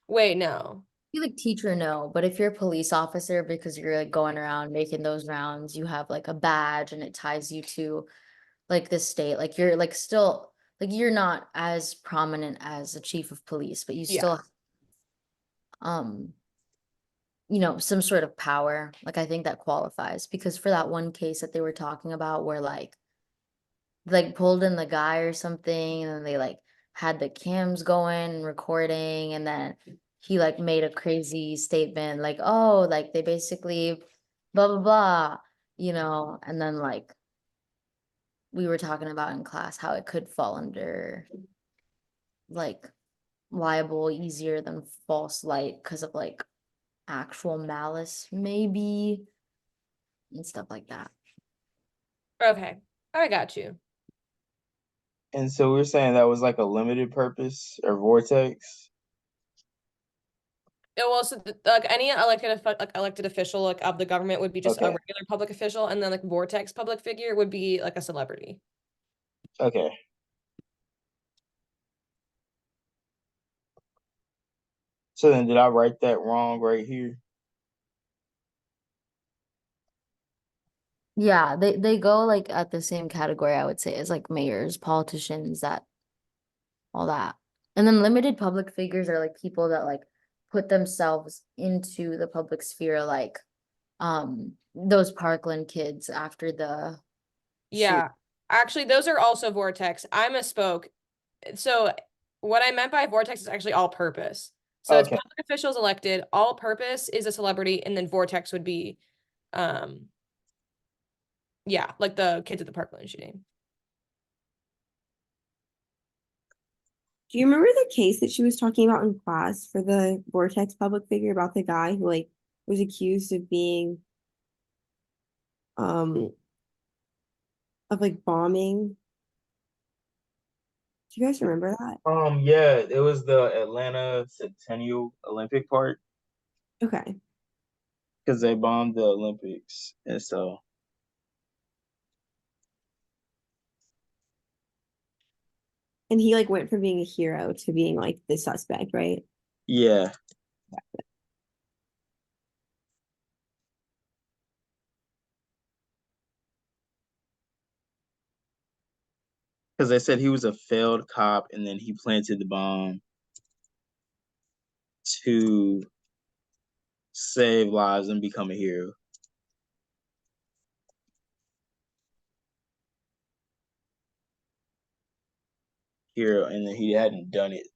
Wait, no. You like teacher, no, but if you're a police officer because you're like going around making those rounds, you have like a badge and it ties you to like the state. Like you're like still like you're not as prominent as a chief of police, but you Yeah. still um some sort of power. Like I think that qualifies because for that one case that they were talking about where like pulled in the guy or something and then they like had the cams going and recording and then he like made a crazy statement like, oh, like they basically blah blah blah, and then like we were talking about in class how it could fall under like liable easier than false light because of like actual malice maybe and stuff like that. Okay. I got you. And so we're saying that was like a limited purpose or vortex. Yeah, well, so like any elected official like of the government would be just a Okay. regular public official, and then like vortex public figure would be like a celebrity. Okay. So then did I write that wrong right here? Yeah, they go like at the same category, I would say, as like mayors, politicians, that all that. And then limited public figures are like people that like put themselves into the public sphere, like those Parkland kids after the shoot. Yeah. Actually, those are also vortex. I misspoke. So what I meant by vortex is actually all purpose. So it's Okay. public officials elected, all purpose is a celebrity, and then vortex would be, yeah, like the kids at the Parkland shooting. Do you remember the case that she was talking about in class for the Vortex public figure about the guy who like was accused of being um of like bombing? Do you guys remember that? Yeah, it was the Atlanta Centennial Olympic Park Okay. because they bombed the Olympics, and so And he like went from being a hero to being like the suspect, right? yeah, because they said he was a failed cop, and then he planted the bomb to save lives and become a hero, and then he hadn't done it.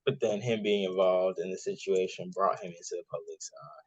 But then him being involved in the situation brought him into the public's eye.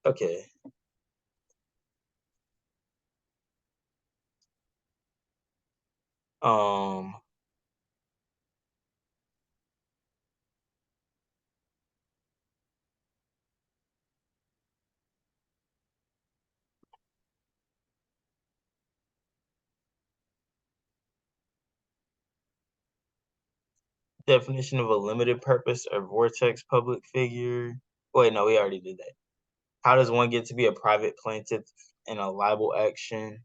Okay. Um, Definition of a limited purpose or vortex public figure. Wait, no, we already did that. How does one get to be a private plaintiff in a libel action?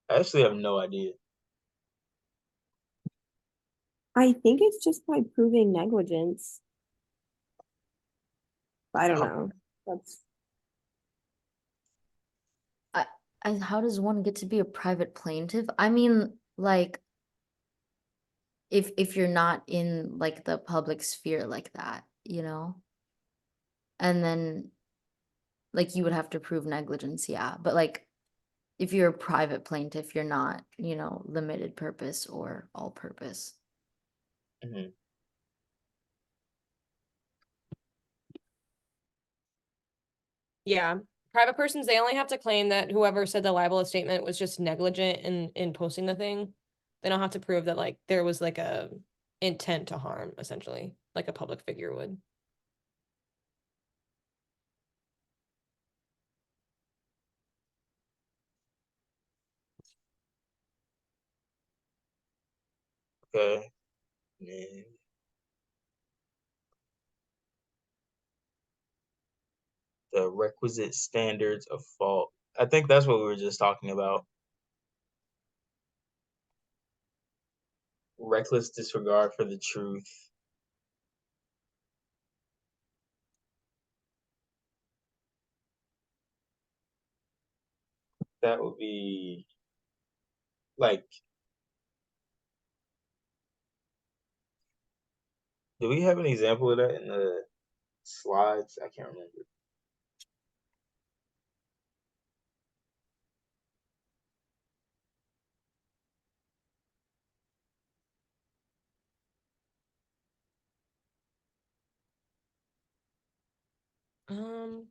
I actually have no idea. I think it's just by proving negligence. I don't know. That's I, how does one get to be a private plaintiff? I mean, like, if you're not in like the public sphere like that, you know? And then like you would have to prove negligence, yeah. But like if you're a private plaintiff, you're not, limited purpose or all purpose. Mhm. Yeah. Private persons, they only have to claim that whoever said the libelous statement was just negligent in posting the thing. They don't have to prove that like there was like a intent to harm, essentially, like a public figure would. Okay. And the requisite standards of fault. I think that's what we were just talking about. Reckless disregard for the truth. That would be like, do we have an example of that in the slides? I can't remember. Um,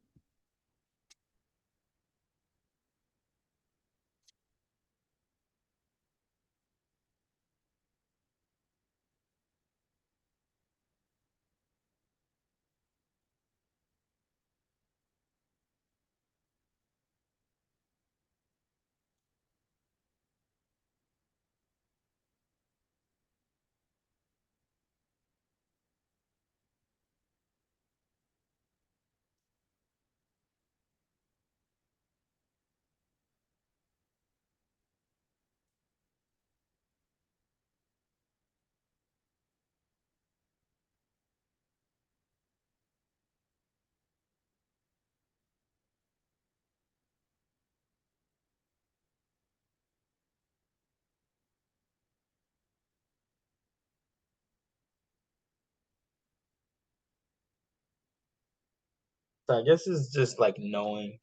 So I guess it's just like knowing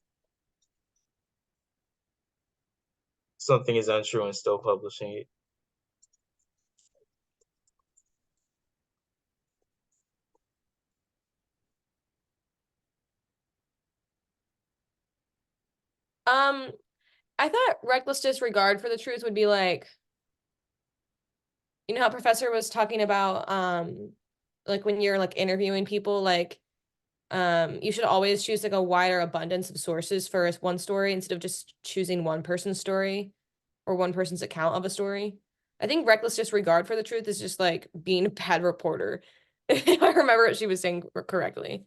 something is untrue and still publishing it. I thought reckless disregard for the truth would be like, you know how professor was talking about like when you're like interviewing people, like you should always choose like a wider abundance of sources for one story instead of just choosing one person's story or one person's account of a story. I think reckless disregard for the truth is just like being a bad reporter. If I remember what she was saying correctly.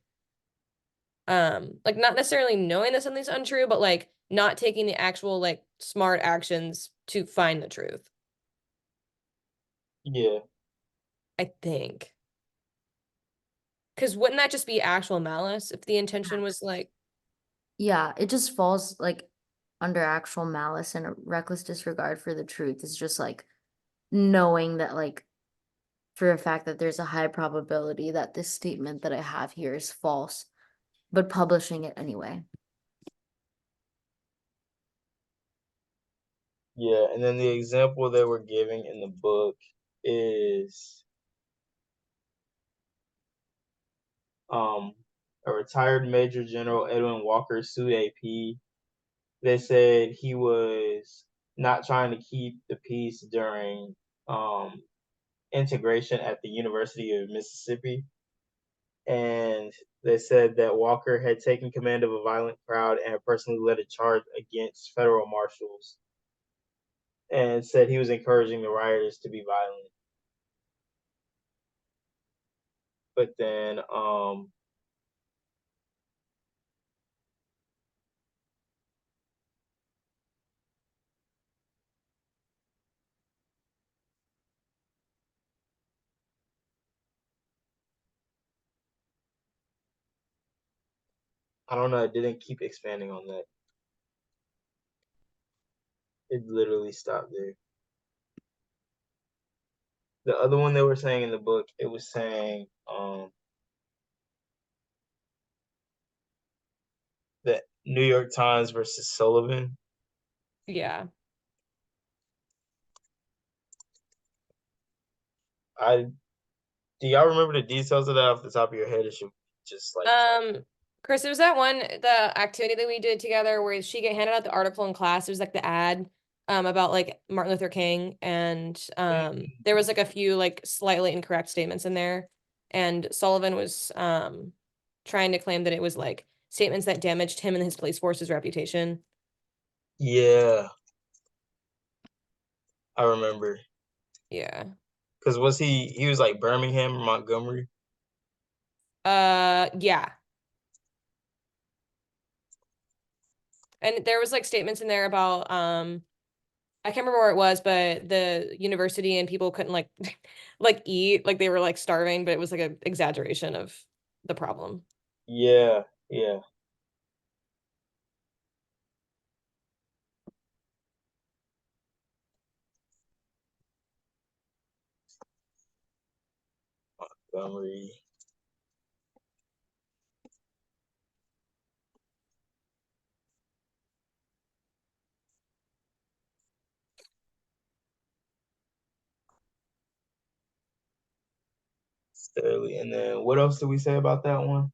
Like not necessarily knowing that something's untrue, but like not taking the actual like smart actions to find the truth, Yeah. I think. Because wouldn't that just be actual malice if the intention was like, Yeah, it just falls like under actual malice, and a reckless disregard for the truth is just like knowing that like for a fact that there's a high probability that this statement that I have here is false, but publishing it anyway. Yeah, and then the example they were giving in the book is a retired Major General Edwin Walker sued AP. They said he was not trying to keep the peace during integration at the University of Mississippi. And they said that Walker had taken command of a violent crowd and had personally led a charge against federal marshals and said he was encouraging the rioters to be violent. But then I don't know, it didn't keep expanding on that. It literally stopped there. The other one they were saying in the book, it was saying the New York Times versus Sullivan. yeah. Do y'all remember the details of that off the top of your head? Or should just like Chris, it was that one, the activity that we did together where she get handed out the article in class. It was like the ad about like Martin Luther King, and there was like a few like slightly incorrect statements in there. And Sullivan was trying to claim that it was like statements that damaged him and his police force's reputation. yeah, I remember. Yeah. Cause was he was like Birmingham or Montgomery? Yeah. And there was like statements in there about I can't remember where it was, but the university and people couldn't like like eat, like they were like starving, but it was like an exaggeration of the problem. Yeah, yeah. Montgomery. Sterling. And then what else did we say about that one?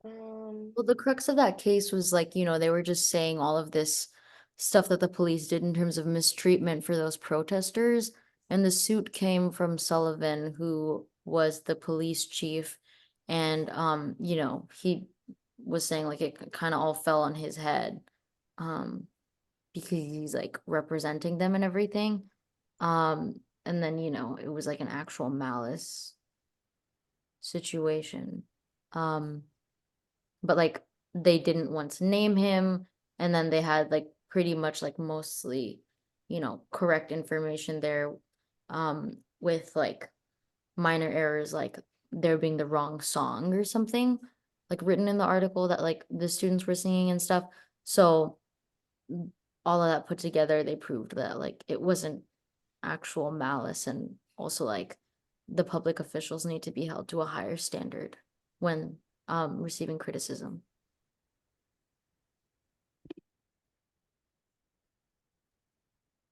Well, the crux of that case was like, they were just saying all of this stuff that the police did in terms of mistreatment for those protesters. And the suit came from Sullivan, who was the police chief. And, he was saying like it kind of all fell on his head. Because he's like representing them and everything. And then, it was like an actual malice situation. Um, but like they didn't want to name him, and then they had like pretty much like mostly correct information there, with like minor errors like there being the wrong song or something like written in the article that like the students were singing and stuff. So all of that put together, they proved that like it wasn't actual malice, and also like the public officials need to be held to a higher standard when receiving criticism.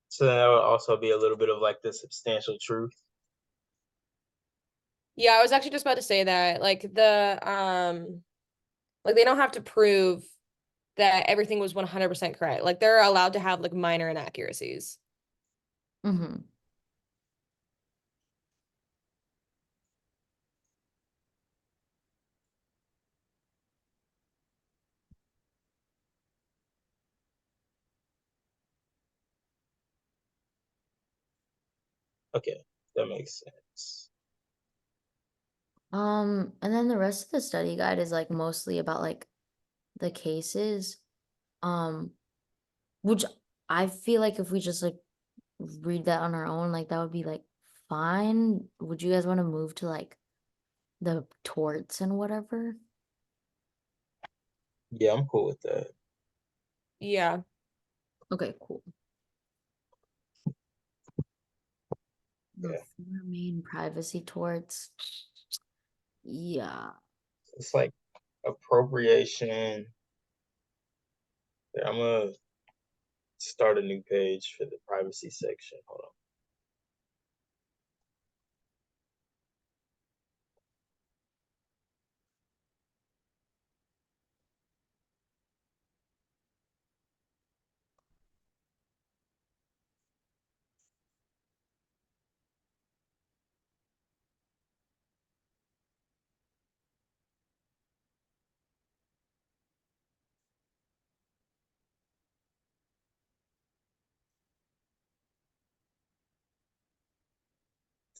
So that would also be a little bit of like the substantial truth. Yeah, I was actually just about to say that. Like like they don't have to prove that everything was 100% correct. Like they're allowed to have like minor inaccuracies. Mm-hmm. Okay, that makes sense. And then the rest of the study guide is like mostly about like the cases. Which I feel like if we just like read that on our own, like that would be like fine. Would you guys want to move to like the torts and whatever? Yeah, I'm cool with that. Yeah. Okay, cool. The Yeah. four main privacy torts. Yeah. It's like appropriation. Yeah, I'm gonna start a new page for the privacy section. Hold on.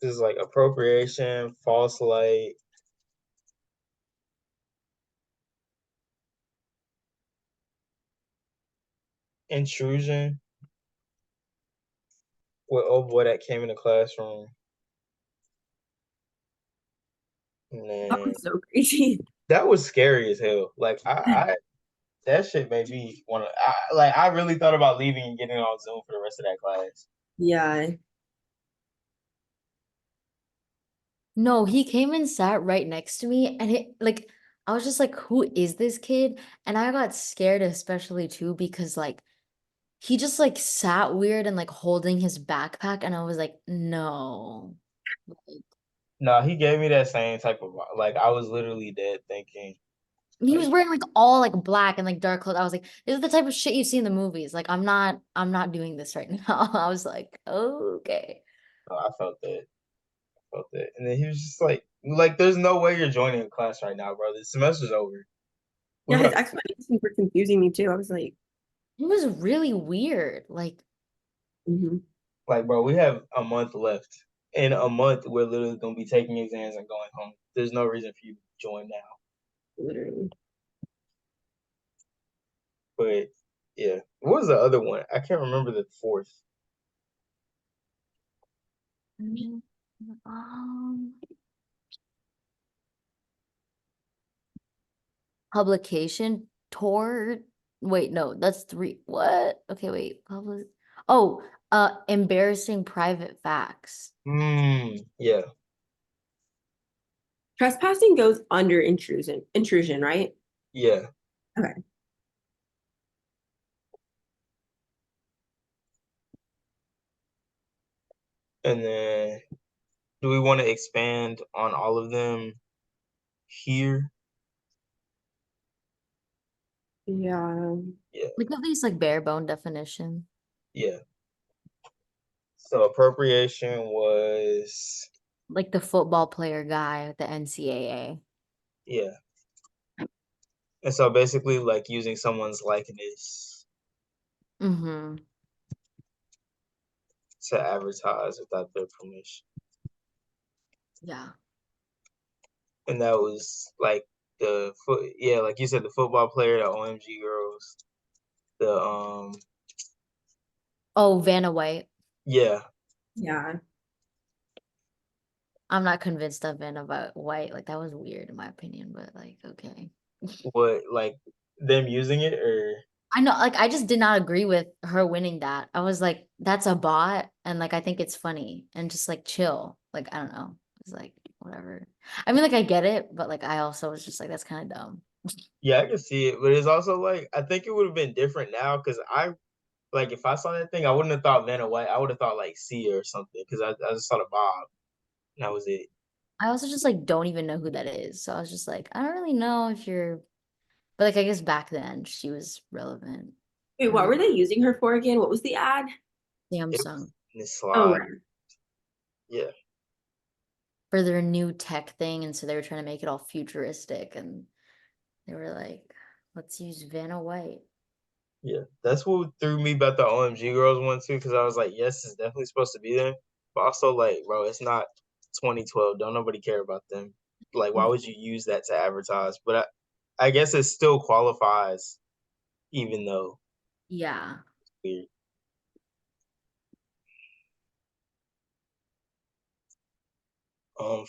This is like appropriation, false light, intrusion. With oh boy that came in the classroom. And That then was so crazy. that was scary as hell. Like I that shit made me want to. I really thought about leaving and getting on Zoom for the rest of that class. Yeah. No, he came and sat right next to me and it like I was just like, who is this kid? And I got scared especially too because like he just like sat weird and like holding his backpack and I was like, no. Like, No, he gave me that same type of like I was literally dead thinking he was like wearing like all like black and like dark clothes. I was like, this is the type of shit you see in the movies. Like I'm not doing this right now. I was like, okay. oh, I felt that, and then he was just like there's no way you're joining a class right now, bro. The semester's over. Yeah, We're his about explanations were confusing me too. I was like, It was really weird. Like, mhm, like bro, we have a month left. In a month, we're literally gonna be taking exams and going home. There's no reason for you to join now. literally. But yeah, what was the other one? I can't remember the fourth. um, publication tour. Wait, no, that's three. What? Okay, wait. Public. Oh, embarrassing private facts. Yeah, Trespassing goes under intrusion. Intrusion, right? yeah. Okay. And then do we want to expand on all of them here? Yeah. Yeah, Like at least like bare bone definition. yeah. So appropriation was Like the football player guy at the NCAA. yeah. And so basically like using someone's likeness Mm-hmm. to advertise without their permission. Yeah. And that was like like you said, the football player, the OMG girls, the Oh, Vanna White. yeah. Yeah. I'm not convinced of Vanna White. Like that was weird in my opinion, but like okay. What like them using it or I know, like I just did not agree with her winning that. I was like, that's a bot, and like I think it's funny and just like chill. Like I don't know. It's like, whatever. I mean, like, I get it, but like, I also was just like, that's kind of dumb. Yeah, I can see it, but it's also like I think it would have been different now because I like if I saw that thing, I wouldn't have thought Vanna White. I would have thought like Sia or something because I just saw the Bob and that was it. I also just like don't even know who that is. So I was just like, I don't really know if you're, but like, I guess back then she was relevant. Wait, what were they using her for again? What was the ad? It was Samsung in this Oh, slide. right. Yeah, for their new tech thing. And so they were trying to make it all futuristic. And they were like, let's use Vanna White. yeah. That's what threw me about the OMG Girls one too because I was like, yes, it's definitely supposed to be there, but also like, bro, it's not 2012. Don't nobody care about them. Like, why would you use that to advertise? But I guess it still qualifies, even though Yeah. it's weird.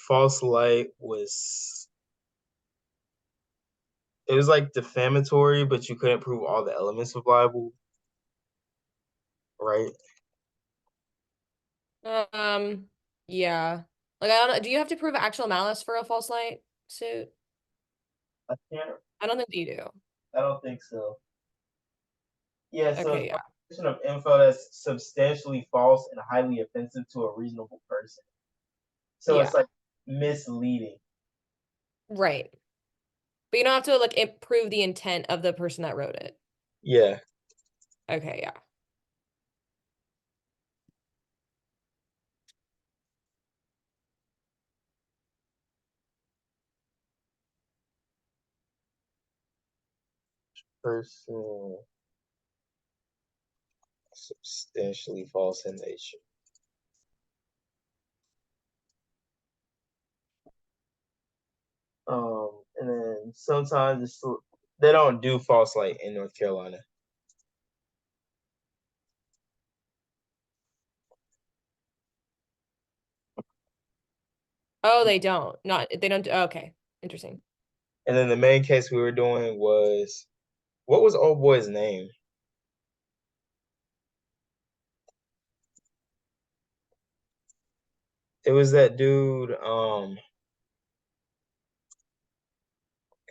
False light was it was like defamatory, but you couldn't prove all the elements of libel, right? Yeah. Like I don't know. Do you have to prove actual malice for a false light suit? I can't. I don't think you do. I don't think so. Yeah, so Okay, it's yeah. publication of info that's substantially false and highly offensive to a reasonable person. So Yeah. it's like misleading. Right. But you don't have to like prove the intent of the person that wrote it. Yeah. Okay, yeah. Person substantially false in nature. And then sometimes they don't do false light in North Carolina. Oh, they don't. Not they don't do, okay. Interesting. And then the main case we were doing was what was old boy's name? It was that dude,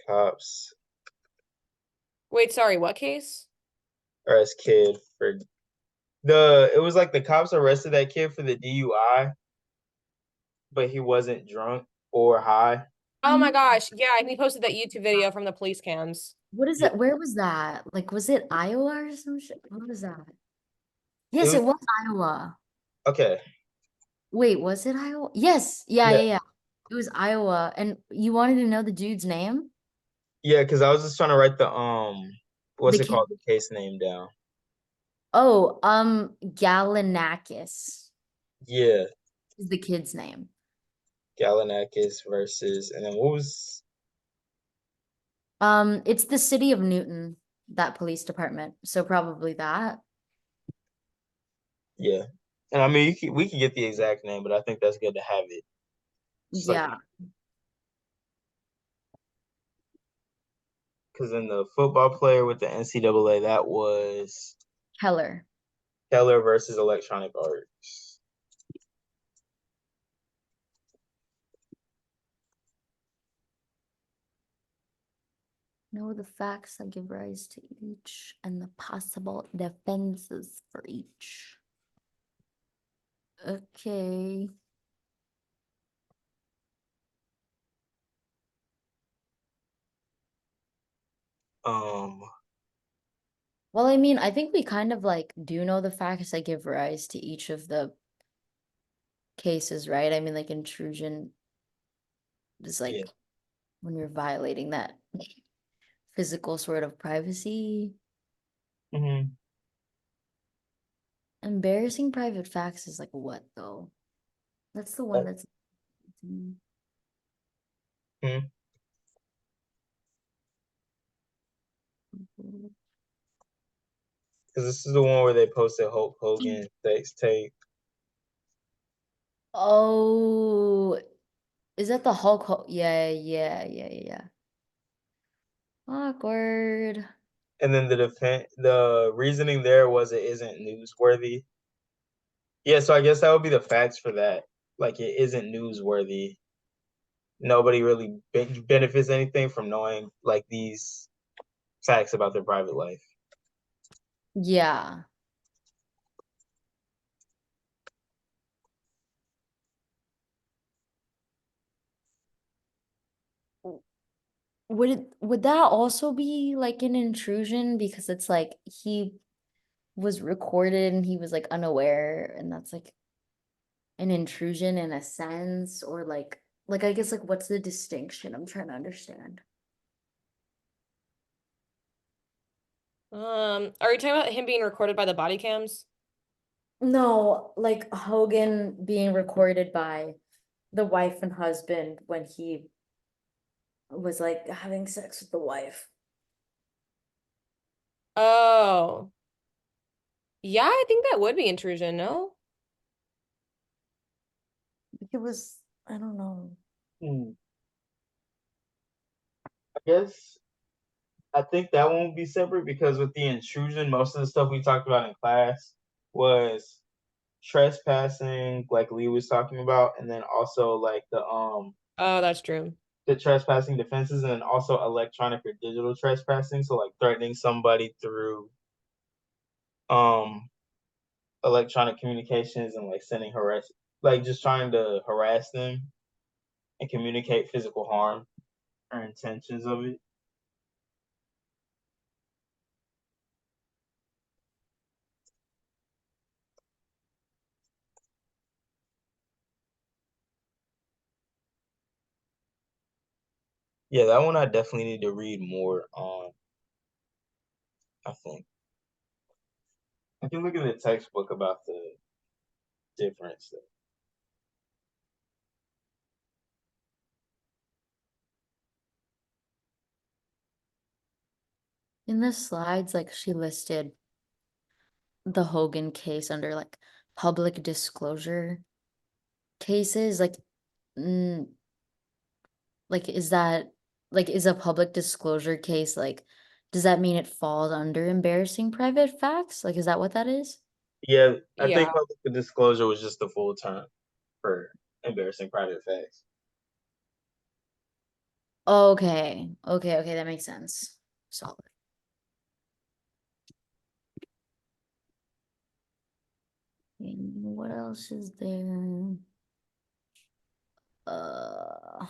cops Wait, sorry, what case? or his kid for it was like the cops arrested that kid for the DUI, but he wasn't drunk or high. Oh my gosh. Yeah, and he posted that YouTube video from the police cams. What is Yeah, that? Where was that? Like, was it Iowa or some shit? What was that? it Yes, was it was Iowa. okay. Wait, was it Iowa? Yes. Yeah, Yeah, yeah, yeah. It was Iowa. And you wanted to know the dude's name? yeah, because I was just trying to write the what's The it kid. called, the case name down. Oh, Galinakis Yeah, is the kid's name. Galinakis versus, and then what was It's the city of Newton, that police department. So probably that. yeah, and I mean we can get the exact name, but I think that's good to have it. Just like Yeah. because in the football player with the NCAA, that was Heller. Keller versus Electronic Arts. Know the facts that give rise to each and the possible defenses for each. Okay. Um, Well, I mean, I think we kind of like do know the facts that give rise to each of the cases, right? I mean, like intrusion is like yeah. when you're violating that physical sort of privacy. Mm-hmm. Embarrassing private facts is like what though? That's the one that's Mm-hmm. Because this is the one where they posted Hulk Hogan sex tape. Oh, is that the Hulk? Yeah, yeah, yeah, yeah, yeah. Awkward. And then the reasoning there was it isn't newsworthy. Yeah, so I guess that would be the facts for that. like it isn't newsworthy. Nobody really benefits anything from knowing like these facts about their private life. Yeah. Would that also be like an intrusion because it's like he was recorded and he was like unaware and that's like an intrusion in a sense or like I guess like what's the distinction? I'm trying to understand. Are you talking about him being recorded by the body cams? No, like Hogan being recorded by the wife and husband when he was like having sex with the wife. Oh. Yeah, I think that would be intrusion, no? It was, I don't know. I guess I think that won't be separate because with the intrusion, most of the stuff we talked about in class was trespassing, like Lee was talking about, and then also like Oh, that's true. the trespassing defenses, and then also electronic or digital trespassing. So like threatening somebody through um electronic communications and like sending harass, like just trying to harass them and communicate physical harm or intentions of it. Yeah, that one I definitely need to read more on. I think I can look at the textbook about the difference. In the slides, like she listed the Hogan case under like public disclosure cases, mm, like is that like is a public disclosure case like does that mean it falls under embarrassing private facts? Like is that what that is? Yeah, I Yeah. think public disclosure was just the full term for embarrassing private facts. Okay. Okay, that makes sense. Solid. And what else is there? Uh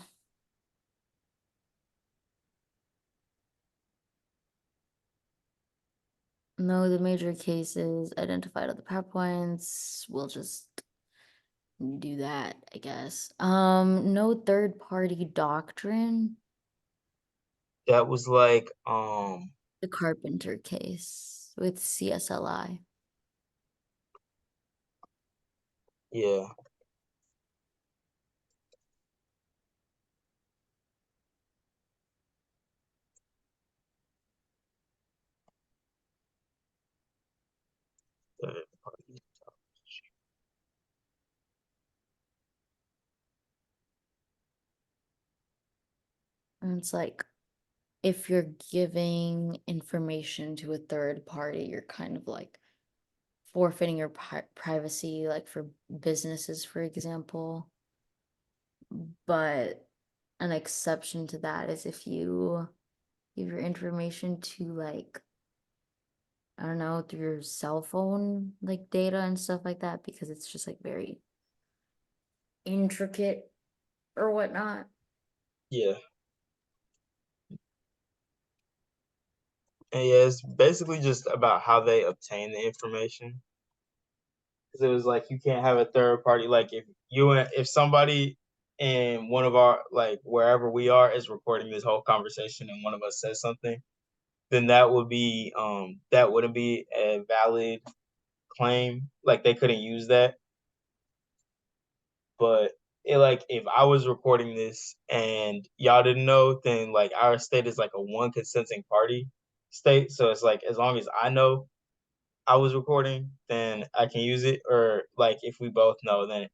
no, the major cases identified on the PowerPoints. We'll just do that, I guess. No third party doctrine. That was like The Carpenter case with CSLI. yeah. third party. And it's like if you're giving information to a third party, you're kind of like forfeiting your privacy, like for businesses, for example. But an exception to that is if you give your information to like, I don't know, through your cell phone, like data and stuff like that, because it's just like very intricate or whatnot. Yeah. And yeah, it's basically just about how they obtain the information. Because it was like you can't have a third party. Like if somebody in one of our like wherever we are is recording this whole conversation and one of us says something, then that wouldn't be a valid claim. Like they couldn't use that. But like if I was recording this and y'all didn't know, then like our state is like a one consenting party state. So it's like as long as I know I was recording, then I can use it. Or like if we both know, then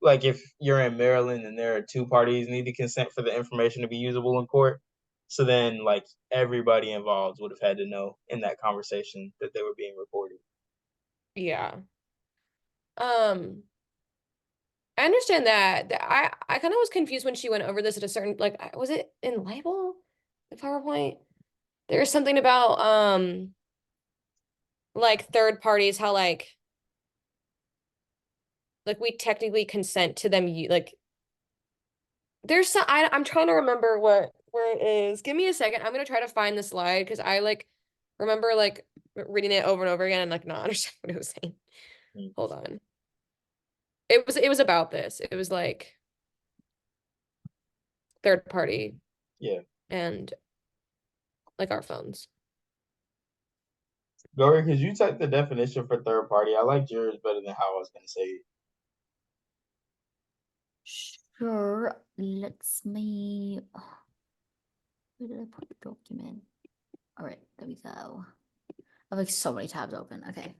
like if you're in Maryland and there are two parties need to consent for the information to be usable in court. So then like everybody involved would have had to know in that conversation that they were being recorded. Yeah. Um, I understand that. I kind of was confused when she went over this at a certain, like, was it in libel, the PowerPoint? There's something about like third parties, how like we technically consent to them. You like there's some. I'm trying to remember where it is. Give me a second. I'm gonna try to find the slide because I like remember like reading it over and over again and like not understand what it was saying. Mm. Hold on. It was about this. It was like third party Yeah. and like our phones. Glory, could you type the definition for third party? I like yours better than how I was gonna say it. Sure. Let's me. Where did I put the document? All right, there we go. I have like so many tabs open. Okay.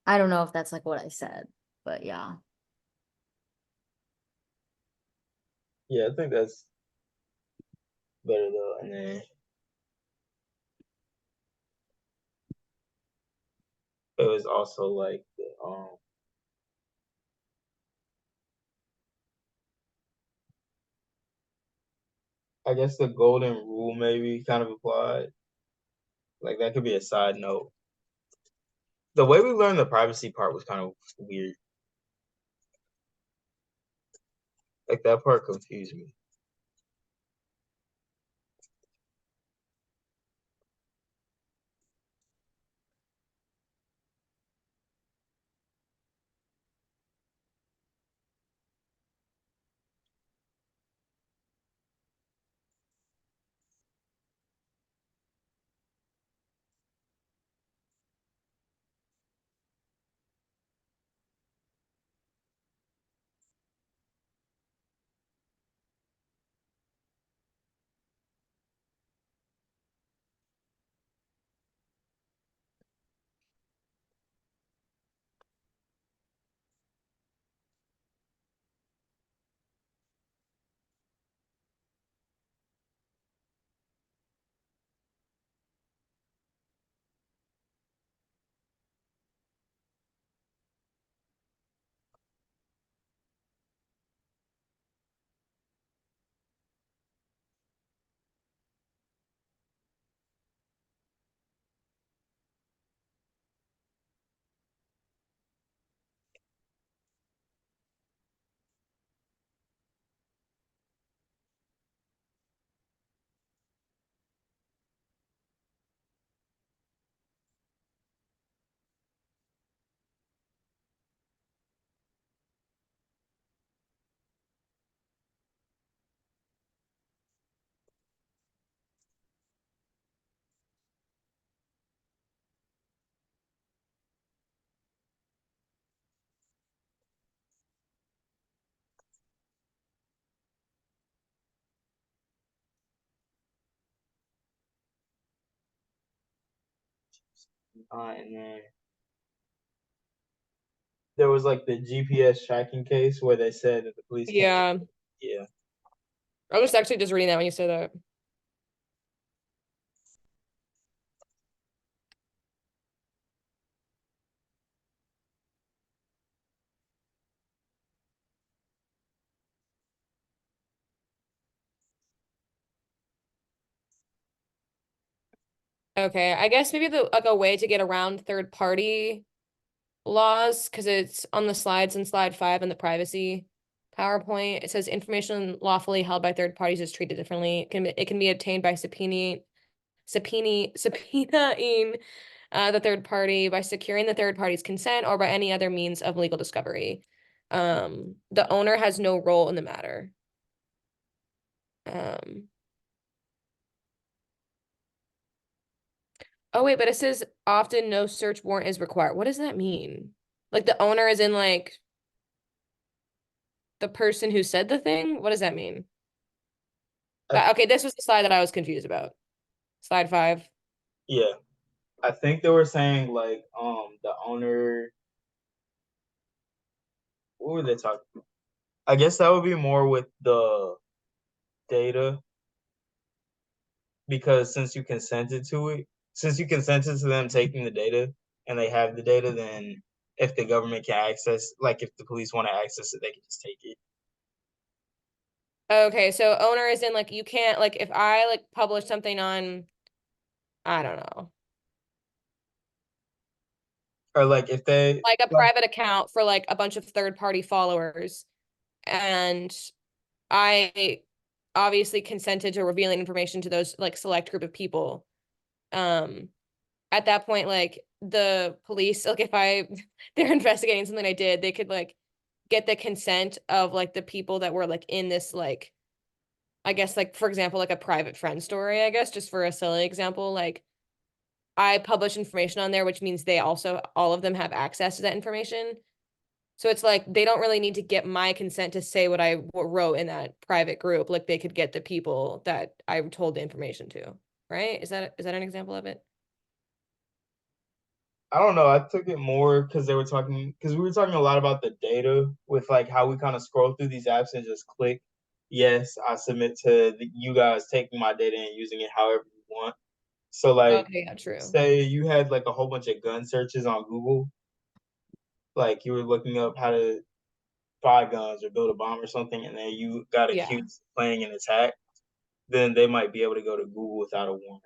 I don't know if that's like what I said, but yeah. Yeah, I think that's better though. And then it was also like the I guess the golden rule maybe kind of applied. Like that could be a side note. The way we learned the privacy part was kind of weird. Like that part confused me. And then there was like the GPS tracking case where they said that the police can't. Yeah. Yeah. I was actually just reading that when you said that. Okay, I guess maybe the like a way to get around third party laws, because it's on the slides in slide 5 in the privacy PowerPoint. It says information lawfully held by third parties is treated differently. It can be obtained by subpoenaing the third party, by securing the third party's consent, or by any other means of legal discovery. The owner has no role in the matter. Um, oh wait, but it says often no search warrant is required. What does that mean? Like the owner is in like the person who said the thing? What does that mean? Okay, this was the slide that I was confused about. Slide 5. Yeah, I think they were saying like the owner. What were they talking? I guess that would be more with the data because since you consented to them taking the data and they have the data, then if the government can access, like if the police want to access it, they can just take it. Okay, so owner is in like you can't like if I like publish something on I don't know, Or like if they like a like, private account for like a bunch of third party followers and I obviously consented to revealing information to those like select group of people. Um at that point like the police like if I they're investigating something I did, they could like get the consent of like the people that were like in this like I guess like for example like a private friend story, I guess just for a silly example, like I publish information on there, which means they also all of them have access to that information. So it's like they don't really need to get my consent to say what I wrote in that private group. Like they could get the people that I told the information to, right? Is that an example of it? I don't know. I took it more because they were talking because we were talking a lot about the data with like how we kind of scroll through these apps and just click, yes, I submit to you guys taking my data and using it however you want. So like, Okay, yeah, true. say you had like a whole bunch of gun searches on Google, like you were looking up how to buy guns or build a bomb or something, and then you got Yeah. accused of planning an attack, then they might be able to go to Google without a warrant.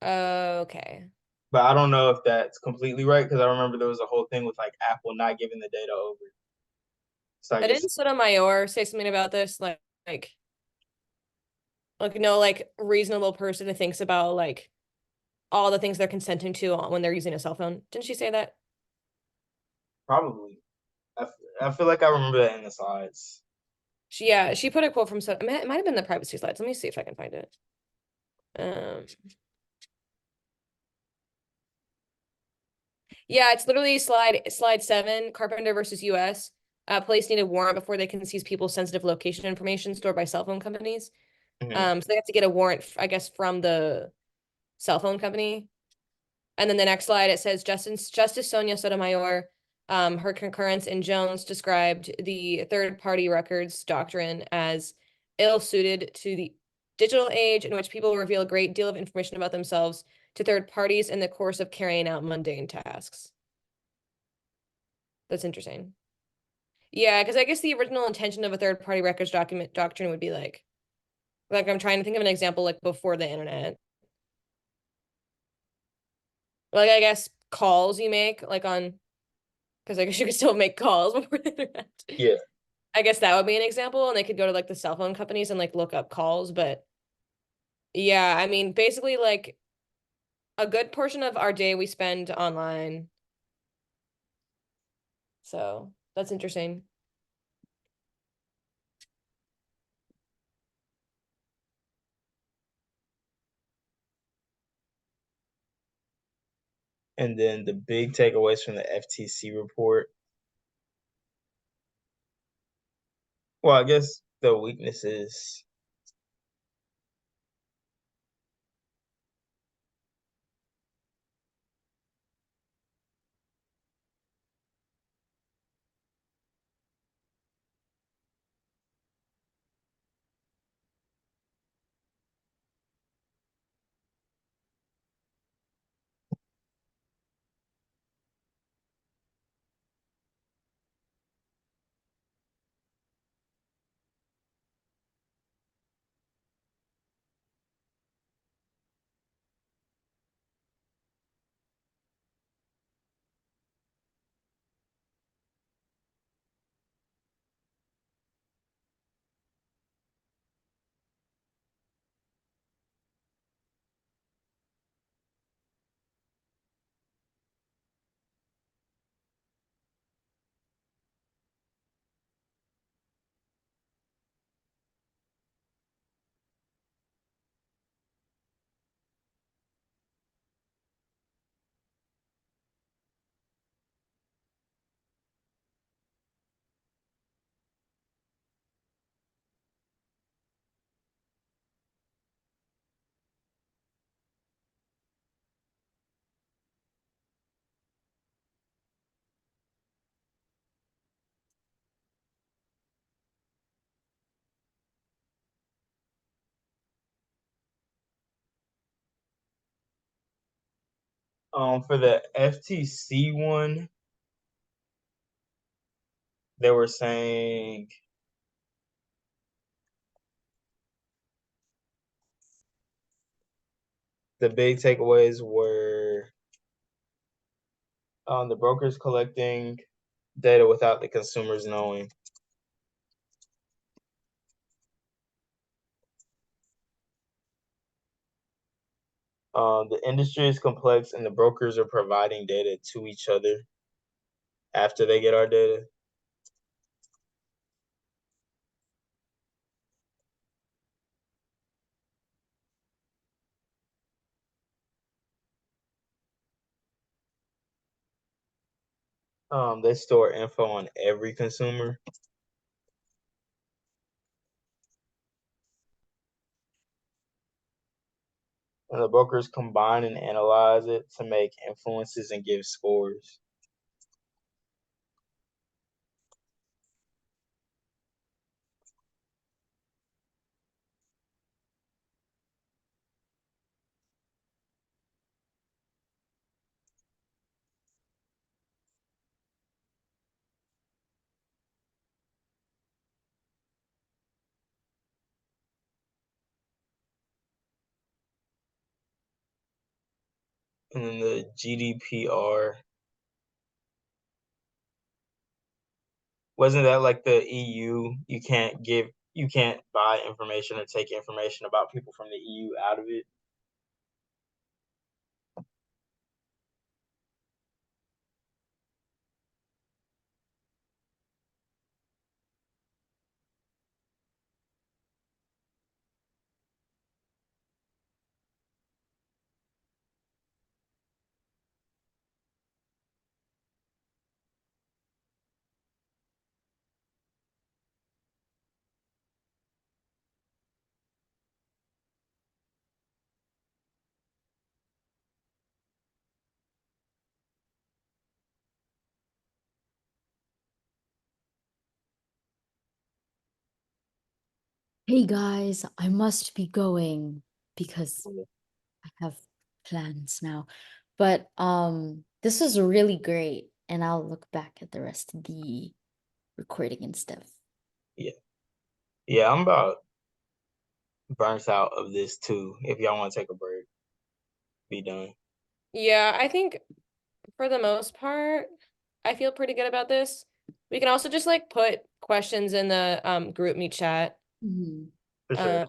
Okay. But I don't know if that's completely right because I remember there was a whole thing with like Apple not giving the data over. So I guess Didn't Sotomayor say something about this? Like no like reasonable person who thinks about like all the things they're consenting to when they're using a cell phone. Didn't she say that? probably. I feel like I remember that in the slides. She put a quote from it might have been the privacy slides. Let me see if I can find it. Um, yeah, it's literally slide 7, Carpenter versus US. Police need a warrant before they can seize people's sensitive location information stored by cell phone companies. Mhm. So they have to get a warrant, I guess, from the cell phone company. And then the next slide, it says Justice Sonia Sotomayor, her concurrence in Jones described the third-party records doctrine as ill-suited to the digital age in which people reveal a great deal of information about themselves to third parties in the course of carrying out mundane tasks. That's interesting. Yeah, because I guess the original intention of a third-party records document doctrine would be like I'm trying to think of an example like before the internet. Like I guess calls you make like on because I guess you could still make calls before the internet. Yeah. I guess that would be an example, and they could go to like the cell phone companies and like look up calls. But yeah, I mean, basically, like a good portion of our day we spend online. So that's interesting. And then the big takeaways from the FTC report. Well, I guess the weaknesses. For the FTC one, they were saying the big takeaways were the brokers collecting data without the consumers knowing. The industry is complex and the brokers are providing data to each other after they get our data. They store info on every consumer. And the brokers combine and analyze it to make influences and give scores. And then the GDPR. Wasn't that like the EU? You can't buy information or take information about people from the EU out of it. Hey guys, I must be going because I have plans now. But this is really great, and I'll look back at the rest of the recording and stuff. Yeah. Yeah, I'm about burnt out of this too. If y'all want to take a break, be done. Yeah, I think for the most part, I feel pretty good about this. We can also just like put questions in the group meet chat For sure.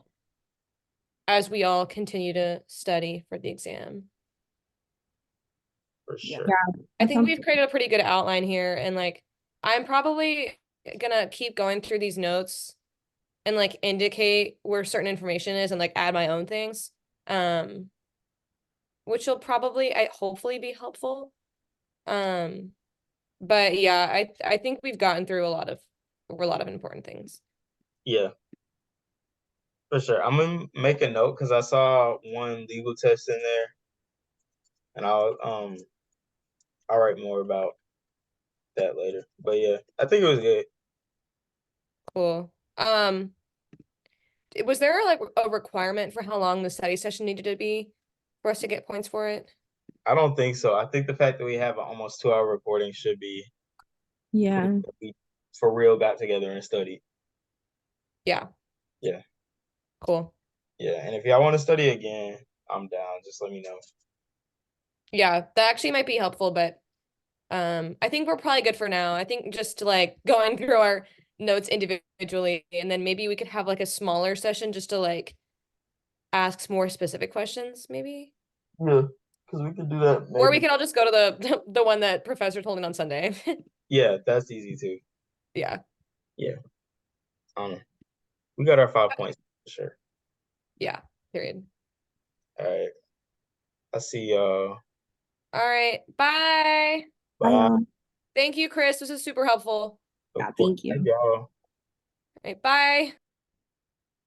as we all continue to study for the exam. For Yeah. sure. I think we've created a pretty good outline here, and like I'm probably gonna keep going through these notes and like indicate where certain information is and like add my own things. Which will probably hopefully be helpful. But yeah, I think we've gotten through a lot of important things. Yeah. For sure. I'm gonna make a note because I saw one legal test in there, and I'll write more about that later. But yeah, I think it was good. Cool. Was there like a requirement for how long the study session needed to be for us to get points for it? I don't think so. I think the fact that we have an almost 2 hour recording should be Yeah. we for real got together and studied. Yeah. Yeah. Cool. Yeah. And if y'all want to study again, I'm down. Just let me know. Yeah, that actually might be helpful, but I think we're probably good for now. I think just like going through our notes individually, and then maybe we could have like a smaller session just to like ask more specific questions, maybe. Yeah. Because we could do that Or we maybe. could all just go to the one that professor told me on Sunday. Yeah, that's easy too. Yeah. Yeah. We got our 5 points for sure. Yeah. Period. All right. I see y'all. All right. Bye. Bye. Thank you, Chris. This is super helpful. Of Yeah, course. thank you. Thank y'all. All right. Bye.